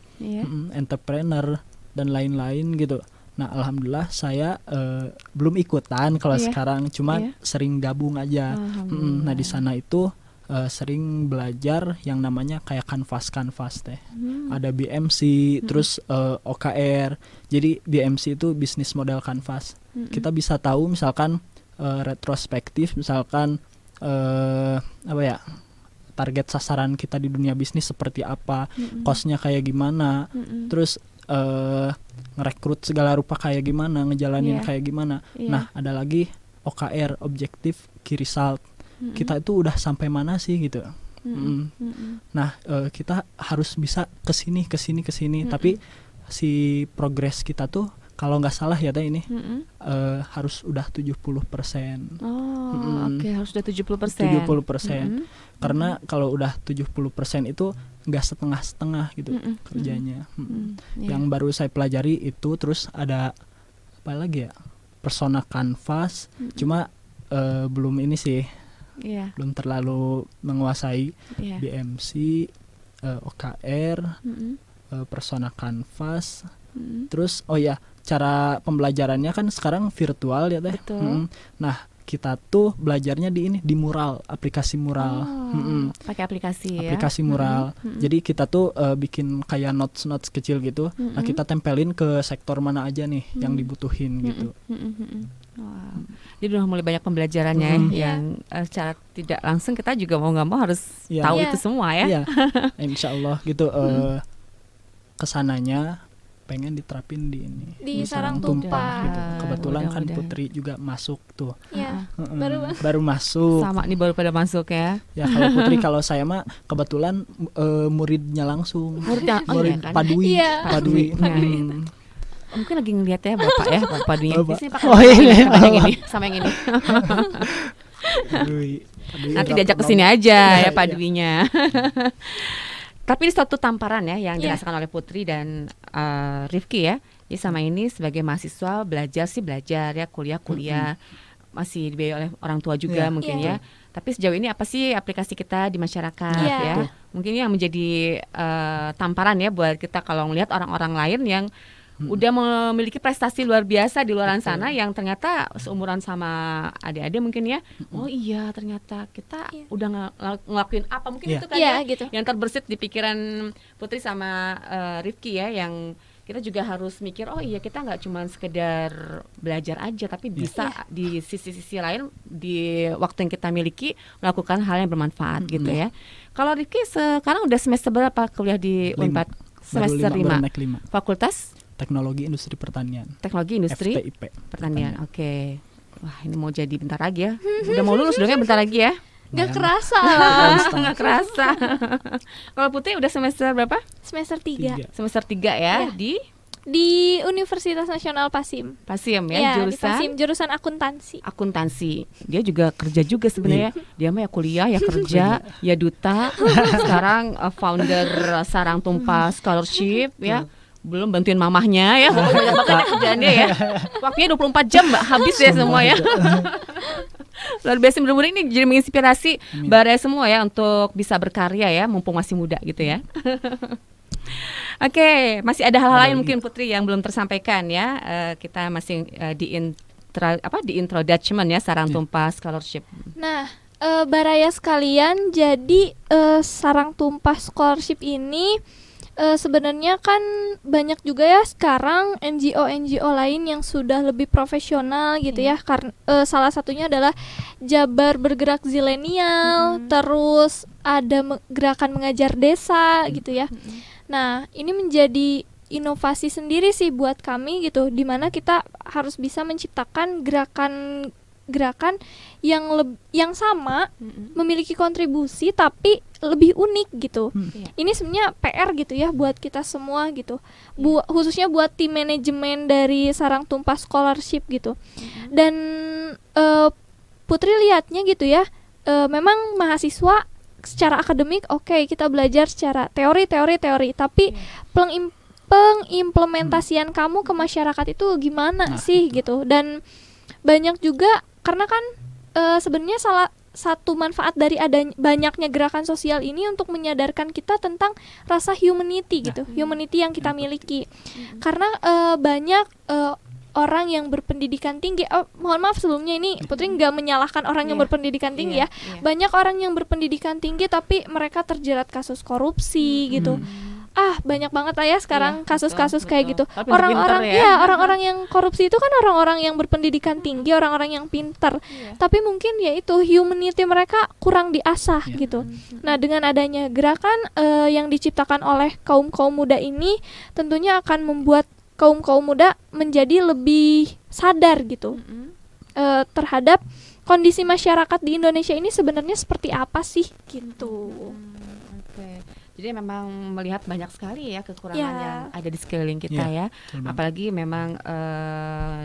entrepreneur dan lain-lain gitu. Nah alhamdulillah saya belum ikutan kalau sekarang, cuma sering gabung aja. Nah di sana itu sering belajar yang namanya kayak kanvas teh. Ada BMC, terus OKR. Jadi BMC itu bisnis model kanvas. Kita bisa tahu misalkan retrospektif, misalkan apa ya, target sasaran kita di dunia bisnis seperti apa, cost-nya kayak gimana, terus ngerekrut segala rupa kayak gimana, ngejalanin kayak gimana. Nah ada lagi OKR, objektif key result. Kita itu udah sampai mana sih gitu. Nah kita harus bisa kesini. Tapi si progres kita tuh kalau nggak salah ya teh ini harus udah 70%. Oke, harus udah 70%. Karena kalau udah 70% itu nggak setengah-setengah gitu kerjanya. Yang baru saya pelajari itu, terus ada apa lagi ya, persona kanvas. Cuma belum ini sih, belum terlalu menguasai BMC, OKR, persona kanvas. Terus cara pembelajarannya kan sekarang virtual ya teh. Nah kita tuh belajarnya di mural, aplikasi mural. Pakai aplikasi mural. Jadi kita tuh bikin kayak notes kecil gitu. Nah kita tempelin ke sektor mana aja nih yang dibutuhin gitu. Wow. Jadi udah mulai banyak pembelajarannya yang secara tidak langsung kita juga mau nggak mau harus tahu itu semua ya. Insya Allah gitu. Kesananya pengen diterapin di sarang tumpah gitu. Kebetulan kan Putri juga masuk tuh. Baru masuk. Sama nih, baru pada masuk ya. Ya kalau Putri, kalau saya mah kebetulan muridnya langsung. Murid kan? Pak Dwi. Mungkin lagi ngeliat ya Bapak ya, Bapak Dwi. Di sini pakai yang ini sama yang ini. Nanti diajak ke sini aja ya Pak Dwinya. Tapi ini suatu tamparan ya yang dirasakan oleh Putri dan Rifki ya. Jadi sama ini sebagai mahasiswa belajar ya, kuliah masih dibiayai oleh orang tua juga mungkin ya. Tapi sejauh ini apa sih aplikasi kita di masyarakat ya? Mungkin yang menjadi tamparan ya buat kita kalau melihat orang-orang lain yang udah memiliki prestasi luar biasa di luar sana, yang ternyata seumuran sama adik-adik mungkin ya. Oh iya, ternyata kita udah ngelakuin apa, mungkin itu kan gitu. Yang terbersit di pikiran Putri sama Rifki ya, yang kita juga harus mikir, oh iya kita nggak cuma sekedar belajar aja, tapi bisa di sisi-sisi lain di waktu yang kita miliki melakukan hal yang bermanfaat gitu ya. Kalau Rifki sekarang udah semester berapa kuliah di Unpad? Semester 5. Fakultas Teknologi Industri Pertanian. Teknologi Industri FTIP Pertanian. Oke. Wah, ini mau jadi bentar lagi ya. Udah mau lulus dong ya bentar lagi ya. Gak kerasa. Gak kerasa. Kalau Putri udah semester berapa? Semester 3. Semester 3 ya, di Universitas Nasional Pasim ya, jurusan Pasim, jurusan akuntansi. Dia juga kerja juga sebenarnya. Dia mah ya kuliah, ya kerja, ya duta. Sekarang founder Sarang Tumpah Scholarship ya. Belum bantuin mamahnya ya. Banyak banget kerjaannya ya. Waktunya 24 jam Mbak, habis ya semua ya. Luar biasa, mudah-mudahan ini jadi menginspirasi Baraya semua ya untuk bisa berkarya ya, mumpung masih muda gitu ya. Oke, masih ada hal-hal lain mungkin Putri yang belum tersampaikan ya. Kita masih di introduction ya Sarang Tumpah Scholarship. Nah, Baraya sekalian, jadi Sarang Tumpah Scholarship ini sebenarnya kan banyak juga ya sekarang NGO lain yang sudah lebih profesional gitu ya. Karena salah satunya adalah Jabar Bergerak Zilenial, terus ada gerakan mengajar desa gitu ya. Nah, ini menjadi inovasi sendiri sih buat kami gitu, dimana kita harus bisa menciptakan gerakan gerakan yang sama memiliki kontribusi tapi lebih unik gitu. Ini sebenarnya PR gitu ya buat kita semua gitu. Khususnya buat tim manajemen dari Sarang Tumpah Scholarship gitu. Dan Putri lihatnya gitu ya, memang mahasiswa secara akademik oke, kita belajar secara teori, tapi pengimplementasian kamu ke masyarakat itu gimana sih gitu. Dan banyak juga karena kan sebenarnya salah satu manfaat dari banyaknya gerakan sosial ini untuk menyadarkan kita tentang rasa humanity gitu, humanity yang kita miliki. Karena banyak orang yang berpendidikan tinggi, mohon maaf sebelumnya ini Putri nggak menyalahkan orang yang berpendidikan tinggi ya. Banyak orang yang berpendidikan tinggi tapi mereka terjerat kasus korupsi gitu. Banyak banget lah ya sekarang kasus-kasus kayak gitu. Orang-orang yang korupsi itu kan orang-orang yang berpendidikan tinggi, orang-orang yang pintar. Tapi mungkin ya itu humanity mereka kurang diasah gitu. Nah, dengan adanya gerakan yang diciptakan oleh kaum-kaum muda ini tentunya akan membuat kaum-kaum muda menjadi lebih sadar gitu terhadap kondisi masyarakat di Indonesia ini sebenarnya seperti apa sih gitu. Jadi memang melihat banyak sekali ya kekurangan yang ada di sekeliling kita ya. Apalagi memang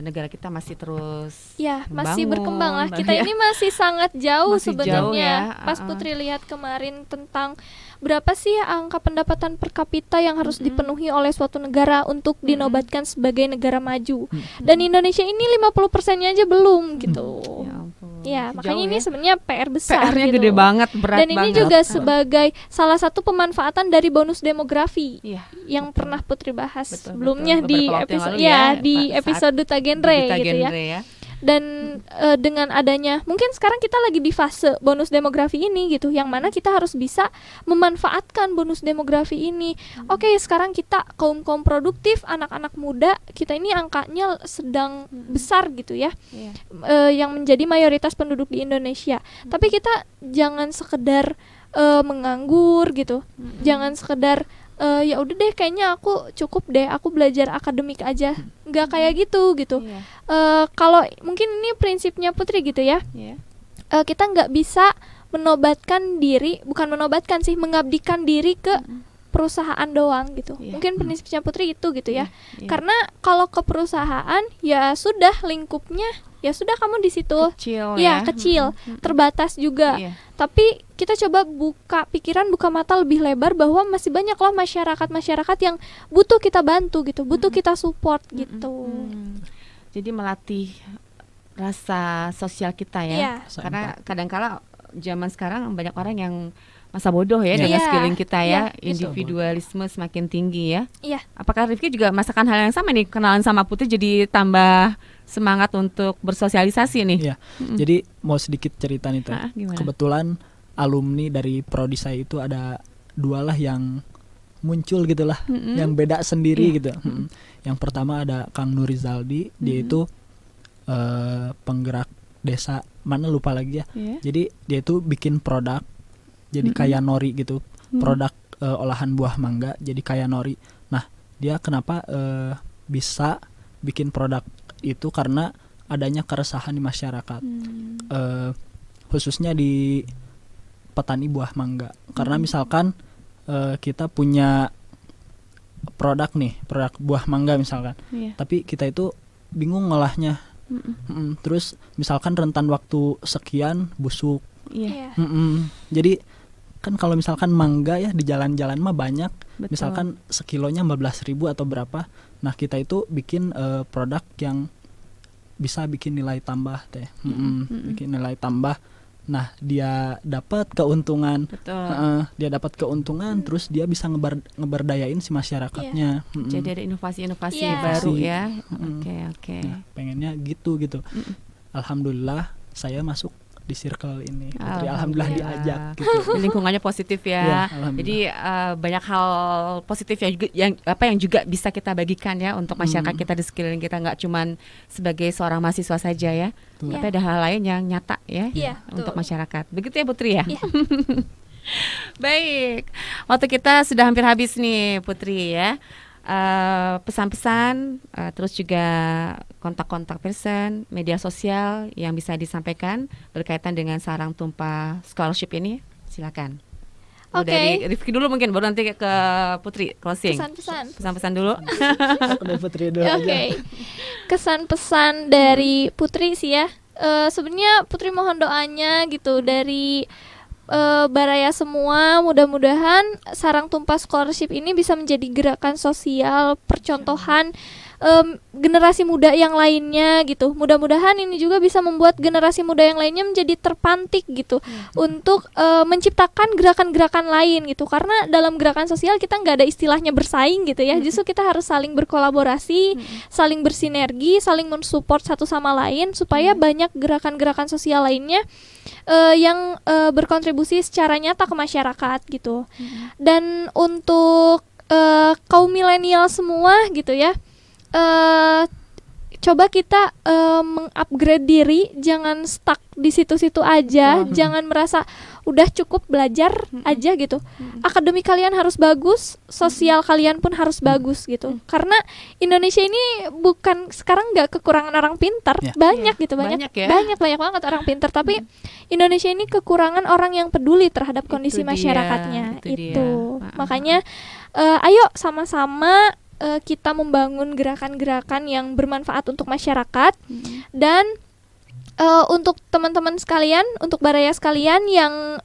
negara kita masih terus masih berkembang lah. Kita ini masih sangat jauh sebenarnya. Pas Putri lihat kemarin tentang berapa sih angka pendapatan per kapita yang harus dipenuhi oleh suatu negara untuk dinobatkan sebagai negara maju. Dan Indonesia ini 50%-nya aja belum gitu. Ya, makanya ini sebenarnya PR besar. PR-nya gitu. Gede banget, berat banget. Dan ini juga sebagai salah satu pemanfaatan dari bonus demografi yang pernah Putri bahas sebelumnya di episode di episode Duta Genre gitu ya. Dan dengan adanya mungkin sekarang kita lagi di fase bonus demografi ini gitu, yang mana kita harus bisa memanfaatkan bonus demografi ini. Sekarang kita kaum produktif, anak-anak muda kita ini angkanya sedang besar gitu ya, yang menjadi mayoritas penduduk di Indonesia. Tapi kita jangan sekedar menganggur gitu, jangan sekedar ya udah deh kayaknya aku cukup deh, aku belajar akademik aja, nggak kayak gitu. Kalau mungkin ini prinsipnya Putri gitu ya, kita nggak bisa mengabdikan diri ke perusahaan doang gitu. Mungkin prinsipnya Putri itu gitu ya. Karena kalau ke perusahaan ya sudah lingkupnya, ya sudah kamu di situ kecil, terbatas juga. Tapi kita coba buka pikiran, buka mata lebih lebar bahwa masih banyak loh masyarakat yang butuh kita bantu gitu, butuh kita support gitu. Jadi melatih rasa sosial kita ya. Karena kadang-kala zaman sekarang banyak orang yang masa bodoh ya dengan sekeliling kita ya. Individualisme semakin tinggi ya. Apakah Rifki juga merasakan hal yang sama nih, kenalan sama Putri jadi tambah semangat untuk bersosialisasi nih? Jadi mau sedikit cerita nih Teh. Kebetulan alumni dari prodi saya itu ada 2 lah yang muncul gitulah, yang beda sendiri gitu. Yang pertama ada Kang Nurizaldi, dia itu penggerak desa mana lupa lagi ya. Jadi dia itu bikin produk jadi kayak nori gitu, produk olahan buah mangga jadi kayak nori. Nah, dia kenapa bisa bikin produk itu karena adanya keresahan di masyarakat, khususnya di petani buah mangga. Karena misalkan kita punya produk buah mangga misalkan, tapi kita itu bingung ngolahnya. Terus misalkan rentan waktu sekian busuk. Jadi kan kalau misalkan mangga ya di jalan-jalan mah banyak. Misalkan sekilonya 15.000 atau berapa. Nah, kita itu bikin produk yang bisa bikin nilai tambah Teh. Bikin nilai tambah. Nah, dia dapat keuntungan. Terus dia bisa ngeberdayain si masyarakatnya. Jadi ada inovasi-inovasi baru ya. Oke. Nah, pengennya gitu. Alhamdulillah saya masuk di circle ini. Alhamdulillah diajak gitu. Lingkungannya positif ya. Jadi banyak hal positif yang juga bisa kita bagikan ya untuk masyarakat kita di sekeliling kita, nggak cuman sebagai seorang mahasiswa saja ya. Tapi ada hal lain yang nyata ya untuk masyarakat. Begitu ya Putri ya. Baik. Waktu kita sudah hampir habis nih Putri ya. pesan-pesan, terus juga kontak-kontak person, media sosial yang bisa disampaikan berkaitan dengan Sarang Tumpah Scholarship ini, silakan. Dari Rifki dulu mungkin, baru nanti ke Putri closing. Pesan-pesan dulu. Putri dulu. Oke. Kesan-pesan dari Putri sih ya. Sebenarnya Putri mohon doanya gitu dari Baraya semua, mudah-mudahan Sarang Tumpah Scholarship ini bisa menjadi gerakan sosial, percontohan generasi muda yang lainnya gitu. Mudah-mudahan ini juga bisa membuat generasi muda yang lainnya menjadi terpantik gitu untuk menciptakan gerakan-gerakan lain gitu. Karena dalam gerakan sosial kita nggak ada istilahnya bersaing gitu ya. Justru kita harus saling berkolaborasi, saling bersinergi, saling mensupport satu sama lain supaya banyak gerakan-gerakan sosial lainnya yang berkontribusi secara nyata ke masyarakat gitu. Dan untuk kaum milenial semua gitu ya, coba kita mengupgrade diri, jangan stuck di situ-situ aja, jangan merasa udah cukup belajar aja gitu. Akademik kalian harus bagus, sosial kalian pun harus bagus gitu. Karena Indonesia ini bukan sekarang nggak kekurangan orang pintar, banyak gitu, banyak banget orang pintar, tapi Indonesia ini kekurangan orang yang peduli terhadap kondisi masyarakatnya itu. Makanya ayo sama-sama kita membangun gerakan-gerakan yang bermanfaat untuk masyarakat. Dan untuk teman-teman sekalian, untuk Baraya sekalian yang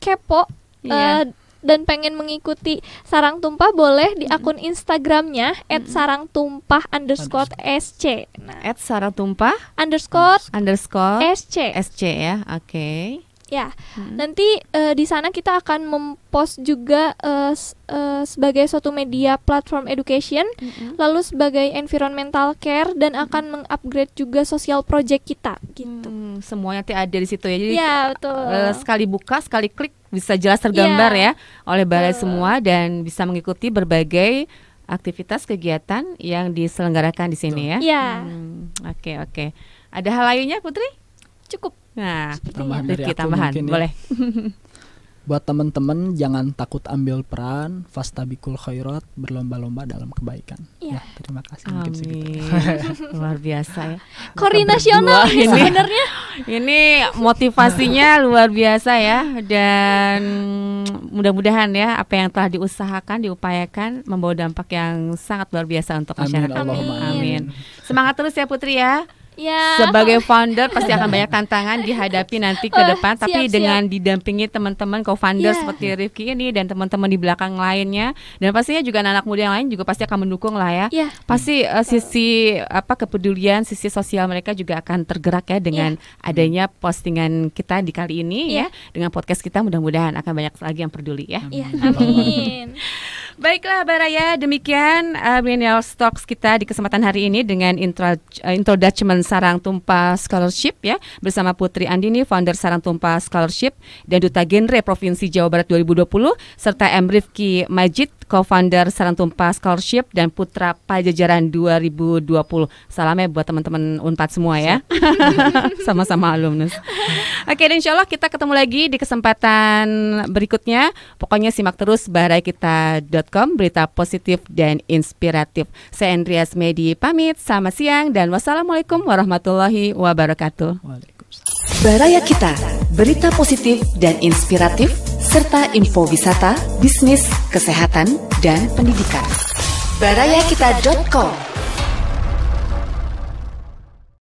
kepo dan pengen mengikuti Sarang Tumpah, boleh di akun Instagramnya @sarangtumpah_sc. @sarangtumpah _sc ya. Oke. Ya, nanti di sana kita akan mempost juga sebagai suatu media platform education, lalu sebagai environmental care, dan akan mengupgrade juga social project kita gitu. Semuanya nanti ada di situ ya. Jadi betul. Sekali buka, sekali klik bisa jelas tergambar ya oleh Baraya semua, dan bisa mengikuti berbagai aktivitas kegiatan yang diselenggarakan di sini ya. Oke. Ada hal lainnya Putri? Cukup. Nah, tambahan boleh. Buat teman-teman, jangan takut ambil peran, fastabiqul khairat, berlomba-lomba dalam kebaikan. Ya, terima kasih. Amin. Luar biasa ya. Koordinasional ini sebenarnya. Ini motivasinya luar biasa ya, dan mudah-mudahan ya apa yang telah diusahakan, diupayakan membawa dampak yang sangat luar biasa untuk masyarakat. Amin. Semangat terus ya Putri ya. Sebagai founder pasti akan banyak tantangan dihadapi nanti ke depan, tapi dengan didampingi teman-teman co-founder seperti Rifki ini dan teman-teman di belakang lainnya, dan pastinya juga anak muda yang lain juga pasti akan mendukung lah ya. Pasti sisi kepedulian, sisi sosial mereka juga akan tergerak ya dengan adanya postingan kita di kali ini ya, dengan podcast kita, mudah-mudahan akan banyak lagi yang peduli ya. Amin. Baiklah Baraya, demikian Millennial Talks kita di kesempatan hari ini dengan introduction Sarang Tumpah Scholarship ya, bersama Putri Andini, founder Sarang Tumpah Scholarship dan Duta Genre Provinsi Jawa Barat 2020, serta M. Rifki Majid, co-founder Sarang Tumpah Scholarship dan Putra Pajajaran 2020. Salamnya buat teman-teman Unpad semua ya. Sama-sama alumnus. Oke, dan insya Allah kita ketemu lagi di kesempatan berikutnya. Pokoknya simak terus barayakita.com, berita positif dan inspiratif. Saya Andreas Medi pamit, selamat siang dan wassalamualaikum warahmatullahi wabarakatuh. Baraya Kita, berita positif dan inspiratif, serta info wisata, bisnis, kesehatan, dan pendidikan. barayakita.com